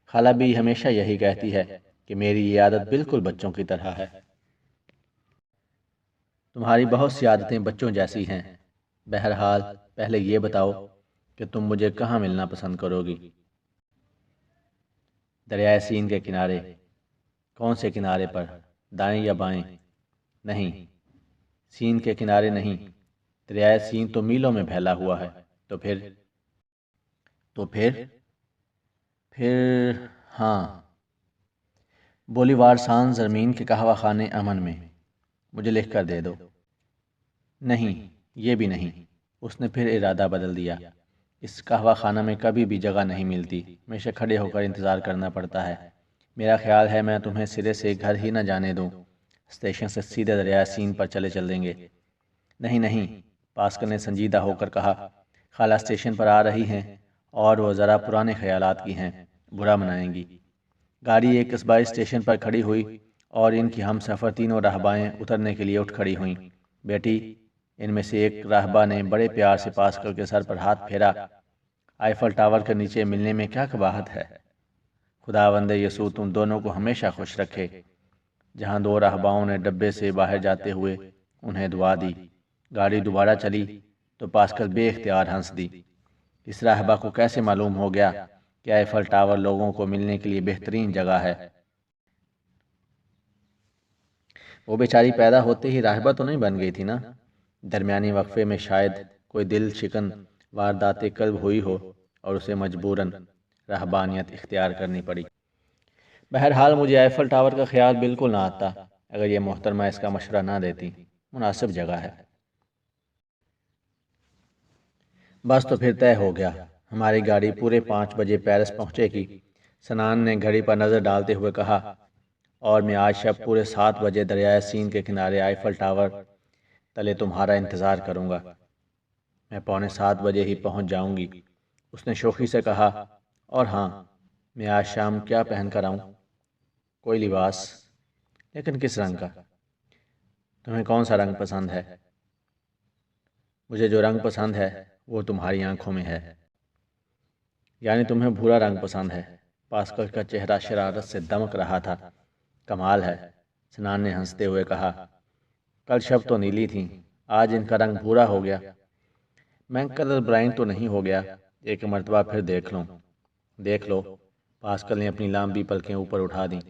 خالہ بھی ہمیشہ یہی کہتی ہے کہ میری یہ عادت بالکل بچوں کی طرح ہے۔ تمہاری بہت سی عادتیں بچوں جیسی ہیں۔ بہرحال پہلے یہ بتاؤ کہ تم مجھے کہاں ملنا پسند کرو گی؟ دریائے سین کے کنارے۔ کون سے کنارے پر؟ دائیں یا بائیں؟ نہیں، سین کے کنارے نہیں، دریائے سین تو میلوں میں پھیلا ہوا ہے۔ تو پھر ہاں، بولیوار سان زرمین کے قہوہ خانے امن میں۔ مجھے لکھ کر دے دو۔ نہیں، یہ بھی نہیں۔ اس نے پھر ارادہ بدل دیا۔ اس قہوہ خانہ میں کبھی بھی جگہ نہیں ملتی، ہمیشہ کھڑے ہو کر انتظار کرنا پڑتا ہے۔ میرا خیال ہے میں تمہیں سرے سے گھر ہی نہ جانے دوں، اسٹیشن سے سیدھے دریائے سین پر چل دیں گے۔ نہیں، پاسکل نے سنجیدہ ہو کر کہا، خالہ اسٹیشن پر آ رہی ہیں اور وہ ذرا پرانے خیالات کی ہیں، برا منائیں گی۔ گاڑی ایک قصبائی اسٹیشن پر کھڑی ہوئی اور ان کی ہم سفر تینوں راہبائیں اترنے کے لیے اٹھ کھڑی ہوئیں۔ بیٹی، ان میں سے ایک راہبہ نے بڑے پیار سے پاسکل کے سر پر ہاتھ پھیرا، آئیفل ٹاور کے نیچے ملنے میں کیا قباحت ہے؟ خداوند یسوع تم دونوں کو ہمیشہ خوش رکھے۔ جہاں دو راہباؤں نے ڈبے سے باہر جاتے ہوئے انہیں دعا دی، گاڑی دوبارہ چلی تو پاسکل بے اختیار ہنس دی۔ اس راہبہ کو کیسے معلوم ہو گیا کہ آئیفل ٹاور لوگوں کو ملنے کے لیے بہترین جگہ ہے؟ وہ بیچاری پیدا ہوتے ہی راہبہ تو نہیں بن گئی تھی نا؟ درمیانی وقفے میں شاید کوئی دل شکن واردات قلب ہوئی ہو اور اسے مجبوراً راہبانیت اختیار کرنی پڑی۔ بہرحال مجھے آئیفل ٹاور کا خیال بالکل نہ آتا اگر یہ محترمہ اس کا مشورہ نہ دیتی۔ مناسب جگہ ہے۔ بس تو پھر طے ہو گیا، ہماری گاڑی پورے 5 بجے پیرس پہنچے گی۔ سنان نے گھڑی پر نظر ڈالتے ہوئے کہا، اور میں آج شب پورے 7 بجے دریائے سین کے کنارے آئیفل ٹاور تلے تمہارا انتظار کروں گا۔ میں 6:45 بجے ہی پہنچ جاؤں گی، اس نے شوخی سے کہا۔ اور ہاں، میں آج شام کیا پہن کر آؤں؟ کوئی لباس، لیکن کس رنگ کا؟ تمہیں کون سا رنگ پسند ہے؟ مجھے جو رنگ پسند ہے وہ تمہاری آنکھوں میں ہے۔ یعنی تمہیں بھورا رنگ پسند ہے؟ پاسکل کا چہرہ شرارت سے دمک رہا تھا۔ کمال ہے، سنان نے ہنستے ہوئے کہا، کل شب تو نیلی تھیں، آج ان کا رنگ بھورا ہو گیا۔ میں کلر بلائنڈ تو نہیں ہو گیا؟ ایک مرتبہ پھر دیکھ لو۔ پاسکل نے اپنی لامبی پلکیں اوپر اٹھا دیں۔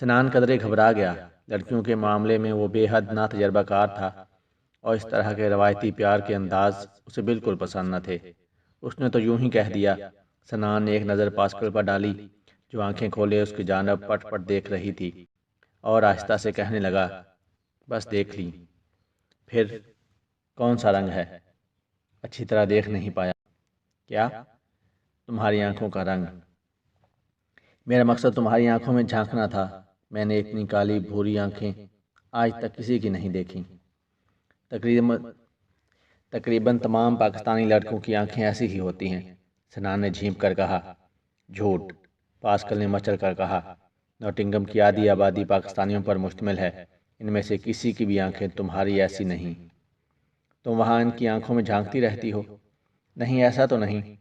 سنان قدرے گھبرا گیا، لڑکیوں کے معاملے میں وہ بے حد نا تجربہ کار تھا اور اس طرح کے روایتی پیار کے انداز اسے بالکل پسند نہ تھے۔ اس نے تو یوں ہی کہہ دیا۔ سنان نے ایک نظر پاسکل پر ڈالی جو آنکھیں کھولے اس کی جانب پٹ پٹ دیکھ رہی تھی، اور آہستہ سے کہنے لگا، بس دیکھ لی۔ پھر کون سا رنگ ہے؟ اچھی طرح دیکھ نہیں پایا۔ کیا؟ تمہاری آنکھوں کا رنگ۔ میرا مقصد تمہاری آنکھوں میں جھانکنا تھا۔ میں نے اتنی کالی بھوری آنکھیں آج تک کسی کی نہیں دیکھی۔ تقریباً تمام پاکستانی لڑکوں کی آنکھیں ایسی ہی ہوتی ہیں، سنان نے جھینپ کر کہا۔ جھوٹ، پاسکل نے مچل کر کہا۔ نوٹنگم کی آدھی آبادی پاکستانیوں پر مشتمل ہے، ان میں سے کسی کی بھی آنکھیں تمہاری ایسی نہیں۔ تم وہاں ان کی آنکھوں میں جھانکتی رہتی ہو؟ نہیں، ایسا تو نہیں۔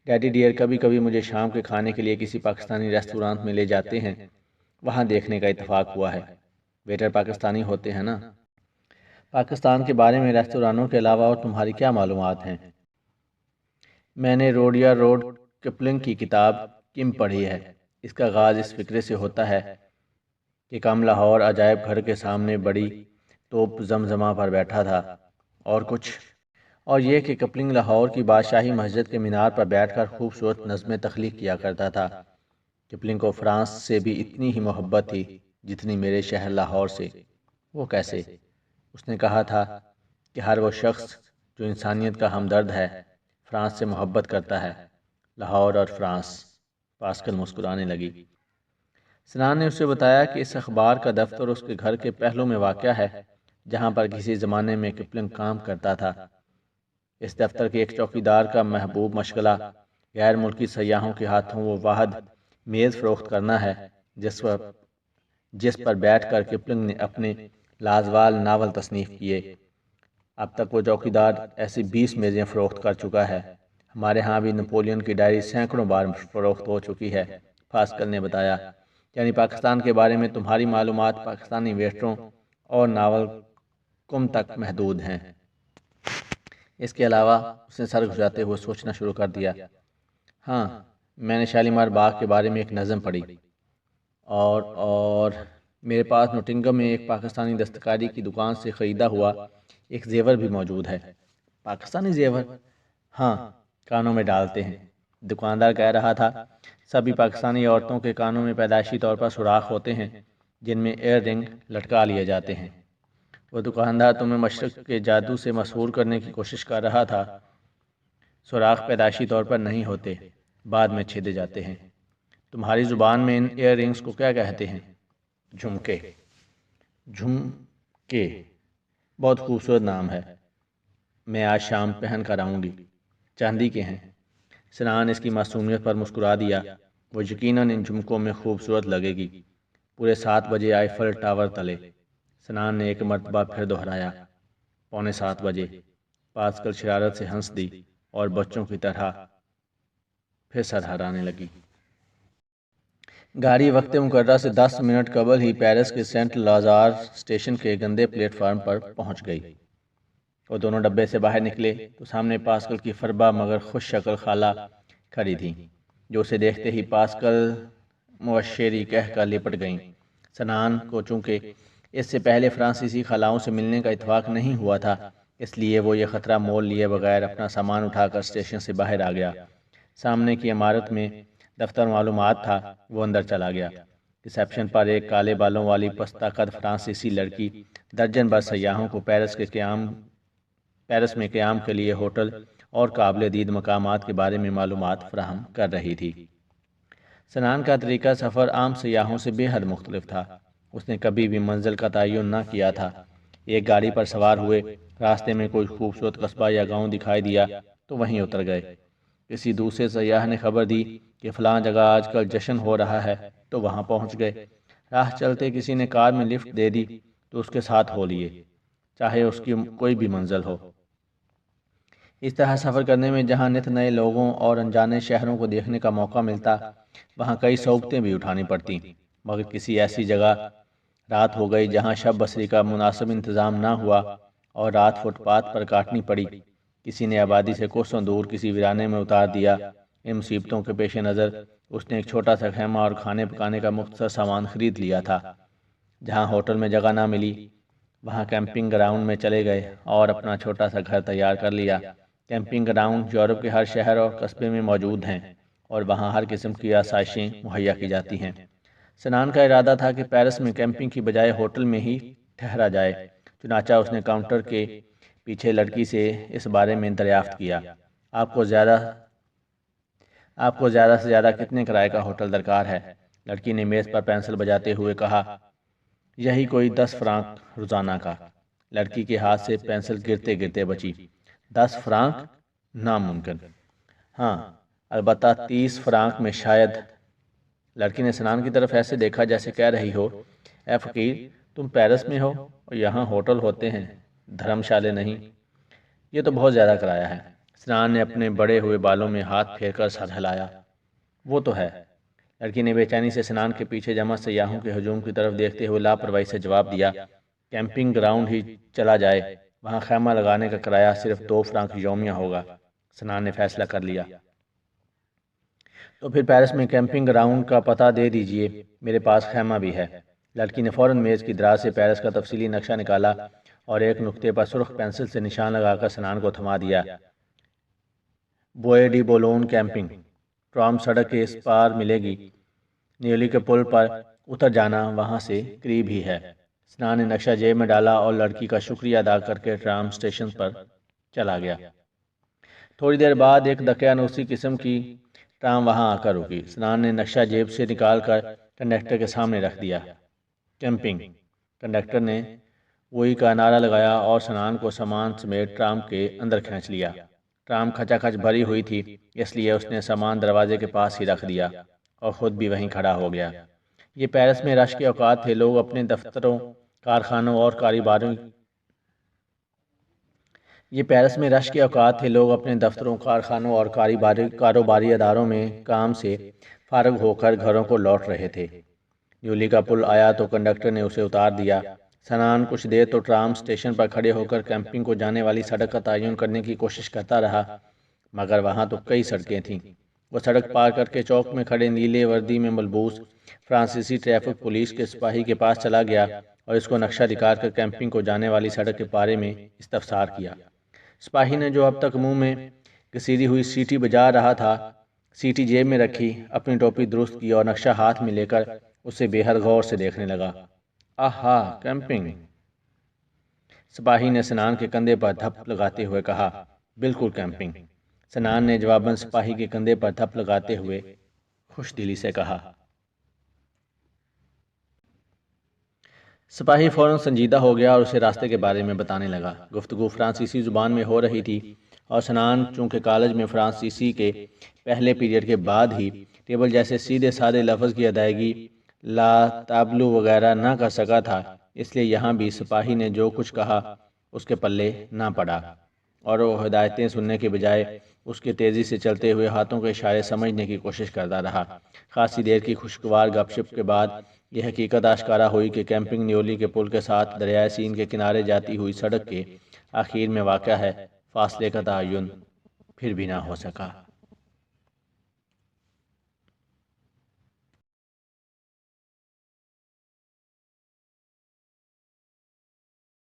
ڈیڈی ڈیئر کبھی کبھی مجھے شام کے کھانے کے لیے کسی پاکستانی ریسٹورانٹ میں لے جاتے ہیں، وہاں دیکھنے کا اتفاق ہوا ہے۔ ویٹر پاکستانی ہوتے ہیں نا؟ پاکستان کے بارے میں ریستورانوں کے علاوہ اور تمہاری کیا معلومات ہیں؟ میں نے روڈ کپلنگ کی کتاب کم پڑھی ہے۔ اس کا آغاز اس فکرے سے ہوتا ہے کہ کم لاہور عجائب گھر کے سامنے بڑی توپ زمزمہ پر بیٹھا تھا، اور یہ کہ کپلنگ لاہور کی بادشاہی مسجد کے مینار پر بیٹھ کر خوبصورت نظمیں تخلیق کیا کرتا تھا۔ کپلنگ کو فرانس سے بھی اتنی ہی محبت تھی جتنی میرے شہر لاہور سے۔ وہ کیسے؟ اس نے کہا تھا کہ ہر وہ شخص جو انسانیت کا ہمدرد ہے فرانس سے محبت کرتا ہے۔ لاہور اور فرانس، پاسکل مسکرانے لگی۔ سنان نے اسے بتایا کہ اس اخبار کا دفتر اس کے گھر کے پہلو میں واقع ہے، جہاں پر کسی زمانے میں کپلنگ کام کرتا تھا۔ اس دفتر کے ایک چوکیدار کا محبوب مشغلہ غیر ملکی سیاحوں کے ہاتھوں وہ واحد میز فروخت کرنا ہے جس پر بیٹھ کر کپلنگ نے اپنے لازوال ناول تصنیف کیے۔ اب تک وہ چوکیدار ایسی 20 میزیں فروخت کر چکا ہے۔ ہمارے ہاں بھی نپولین کی ڈائری سینکڑوں بار فروخت ہو چکی ہے، پاسکل نے بتایا۔ یعنی پاکستان کے بارے میں تمہاری معلومات پاکستانی ویٹروں اور ناول کم تک محدود ہیں۔ اس کے علاوہ اس نے سر گھساتے ہوئے سوچنا شروع کر دیا۔ ہاں، میں نے شالیمار باغ کے بارے میں ایک نظم پڑھی اور میرے پاس نوٹنگم میں ایک پاکستانی دستکاری کی دکان سے خریدا ہوا ایک زیور بھی موجود ہے۔ پاکستانی زیور؟ ہاں، کانوں میں ڈالتے ہیں، دکاندار کہہ رہا تھا۔ سبھی پاکستانی عورتوں کے کانوں میں پیدائشی طور پر سوراخ ہوتے ہیں جن میں ایئر رنگ لٹکا لیے جاتے ہیں۔ وہ دکاندار تمہیں مشرق کے جادو سے مسحور کرنے کی کوشش کر رہا تھا۔ سوراخ پیدائشی طور پر نہیں ہوتے، بعد میں چھیدے جاتے ہیں۔ تمہاری زبان میں ان ایئر رنگز کو کیا کہتے ہیں؟ جھمکے۔ جھمکے، بہت خوبصورت نام ہے، میں آج شام پہن کر آؤں گی۔ چاندی کے ہیں؟ سنان نے اس کی معصومیت پر مسکرا دیا۔ وہ یقیناً ان جھمکوں میں خوبصورت لگے گی۔ پورے 7 بجے آئیفل ٹاور تلے، سنان نے ایک مرتبہ پھر دہرایا۔ 6:45 بجے۔ پاسکل شرارت سے ہنس دی اور بچوں کی طرح پھر سر ہرانے لگی۔ گاڑی وقت مقررہ سے 10 منٹ قبل ہی پیرس کے سینٹ لازار اسٹیشن کے گندے پلیٹ فارم پر پہنچ گئی۔ وہ دونوں ڈبے سے باہر نکلے تو سامنے پاسکل کی فربا مگر خوش شکل خالہ کھڑی تھی، جو اسے دیکھتے ہی پاسکل مبشری کہہ کر لپٹ گئیں۔ سنان کو چونکہ اس سے پہلے فرانسیسی خالاؤں سے ملنے کا اتفاق نہیں ہوا تھا، اس لیے وہ یہ خطرہ مول لیے بغیر اپنا سامان اٹھا کر اسٹیشن سے باہر آ گیا۔ سامنے کی عمارت میں دفتر معلومات تھا، وہ اندر چلا گیا۔ ریسیپشن پر ایک کالے بالوں والی پستہ قد فرانسیسی لڑکی درجن بھر سیاحوں کو پیرس میں قیام کے لیے ہوٹل اور قابل دید مقامات کے بارے میں معلومات فراہم کر رہی تھی۔ سنان کا طریقہ سفر عام سیاحوں سے بے حد مختلف تھا۔ اس نے کبھی بھی منزل کا تعین نہ کیا تھا۔ ایک گاڑی پر سوار ہوئے، راستے میں کوئی خوبصورت قصبہ یا گاؤں دکھائی دیا تو وہیں اتر گئے۔ کسی دوسرے سیاح نے خبر دی کہ فلاں جگہ آج کل جشن ہو رہا ہے تو وہاں پہنچ گئے۔ راہ چلتے کسی نے کار میں لفٹ دے دی تو اس کے ساتھ ہو لیے، چاہے اس کی کوئی بھی منزل ہو۔ اس طرح سفر کرنے میں جہاں نت نئے لوگوں اور انجانے شہروں کو دیکھنے کا موقع ملتا، وہاں کئی سوگتیں بھی اٹھانی پڑتی، مگر کسی ایسی جگہ رات ہو گئی جہاں شب بسری کا مناسب انتظام نہ ہوا اور رات فٹ پاتھ پر کاٹنی پڑی۔ کسی نے آبادی سے کوسوں دور کسی ویرانے میں اتار دیا۔ ان مصیبتوں کے پیش نظر اس نے ایک چھوٹا سا خیمہ اور کھانے پکانے کا مختصر سامان خرید لیا تھا۔ جہاں ہوٹل میں جگہ نہ ملی، وہاں کیمپنگ گراؤنڈ میں چلے گئے اور اپنا چھوٹا سا گھر تیار کر لیا۔ کیمپنگ گراؤنڈ یورپ کے ہر شہر اور قصبے میں موجود ہیں اور وہاں ہر قسم کی آسائشیں مہیا کی جاتی ہیں۔ سنان کا ارادہ تھا کہ پیرس میں کیمپنگ کی بجائے ہوٹل میں ہی ٹھہرا جائے، چنانچہ اس نے کاؤنٹر کے پیچھے لڑکی سے اس بارے میں دریافت کیا، آپ کو زیادہ سے زیادہ کتنے کرائے کا ہوٹل درکار ہے؟ لڑکی نے میز پر پینسل بجاتے ہوئے کہا، یہی کوئی 10 فرانک روزانہ کا۔ لڑکی کے ہاتھ سے پینسل گرتے گرتے بچی۔ 10 فرانک؟ ناممکن۔ ہاں، البتہ 30 فرانک میں شاید۔ لڑکی نے سنان کی طرف ایسے دیکھا جیسے کہہ رہی ہو، اے فقیر، تم پیرس میں ہو اور یہاں ہوٹل ہوتے ہیں، دھرم شالے نہیں۔ یہ تو بہت زیادہ کرایہ ہے۔ سنان نے اپنے بڑے ہوئے بالوں میں ہاتھ پھیر کر سر ہلایا۔ وہ تو ہے۔ لڑکی نے بے چینی سے سنان کے پیچھے جمع سیاحوں کے ہجوم کی طرف دیکھتے ہوئے لاپرواہی سے جواب دیا، کیمپنگ گراؤنڈ ہی چلا جائے، وہاں خیمہ لگانے کا کرایہ صرف 2 فرانک یومیہ ہوگا۔ سنان نے فیصلہ کر لیا۔ تو پھر پیرس میں کیمپنگ گراؤنڈ کا پتہ دے دیجئے، میرے پاس خیمہ بھی ہے۔ لڑکی نے فوراً میز کی دراز سے پیرس کا تفصیلی نقشہ نکالا اور ایک نقطے پر سرخ پینسل سے نشان لگا کر سنان کو تھما دیا۔ بوئے ڈی بولون کیمپنگ، ٹرام سڑک کے اس پار ملے گی، نیولی کے پل پر اتر جانا وہاں سے قریب ہی ہے۔ سنان نے نقشہ جیب میں ڈالا اور لڑکی کا شکریہ ادا کر کے ٹرام اسٹیشن پر چلا گیا۔ تھوڑی دیر بعد ایک دقیانوسی قسم کی ٹرام وہاں آ کر رکی۔ سنان نے نقشہ جیب سے نکال کر کنڈکٹر کے سامنے رکھ دیا۔ کیمپنگ۔ کنڈکٹر نے وہی کا نعرہ لگایا اور سنان کو سامان سمیت ٹرام کے اندر کھینچ لیا۔ ٹرام کھچا کھچ بھری ہوئی تھی، اس لیے اس نے سامان دروازے کے پاس ہی رکھ دیا اور خود بھی وہیں کھڑا ہو گیا۔ یہ پیرس میں رش کے اوقات تھے، لوگ اپنے دفتروں، کارخانوں اور کاروباری اداروں میں کام سے فارغ ہو کر گھروں کو لوٹ رہے تھے۔ نیولی کا پل آیا تو کنڈکٹر نے اسے اتار دیا۔ سنان کچھ دیر تو ٹرام اسٹیشن پر کھڑے ہو کر کیمپنگ کو جانے والی سڑک کا تعین کرنے کی کوشش کرتا رہا، مگر وہاں تو کئی سڑکیں تھیں وہ سڑک پار کر کے چوک میں کھڑے نیلے وردی میں ملبوس فرانسیسی ٹریفک پولیس کے سپاہی کے پاس چلا گیا اور اس کو نقشہ دکھا کر کیمپنگ کو جانے والی سڑک کے بارے میں استفسار کیا۔ سپاہی نے جو اب تک منہ میں گسیری ہوئی سیٹی بجا رہا تھا، سیٹی جیب میں رکھی، اپنی ٹوپی درست کی اور نقشہ ہاتھ میں لے کر اسے بے حد غور سے دیکھنے لگا۔ آہا، کیمپنگ! سپاہی نے سنان کے کندھے پر دھپ لگاتے ہوئے کہا۔ بالکل کیمپنگ، سنان نے جواباً سپاہی کے کندھے پر دھپ لگاتے ہوئے خوش دلی سے کہا۔ سپاہی فوراً سنجیدہ ہو گیا اور اسے راستے کے بارے میں بتانے لگا۔ گفتگو فرانسیسی زبان میں ہو رہی تھی اور سنان چونکہ کالج میں فرانسیسی کے پہلے پیریڈ کے بعد ہی ٹیبل جیسے سیدھے سادے لفظ کی ادائیگی لا تابلو وغیرہ نہ کر سکا تھا، اس لیے یہاں بھی سپاہی نے جو کچھ کہا اس کے پلے نہ پڑا اور وہ ہدایتیں سننے کے بجائے اس کے تیزی سے چلتے ہوئے ہاتھوں کے اشارے سمجھنے کی کوشش کرتا رہا۔ خاصی دیر کی خوشگوار گپ شپ کے بعد یہ حقیقت آشکارا ہوئی کہ کیمپنگ نیولی کے پل کے ساتھ دریائے سین کے کنارے جاتی ہوئی سڑک کے آخر میں واقع ہے۔ فاصلے کا تعین پھر بھی نہ ہو سکا۔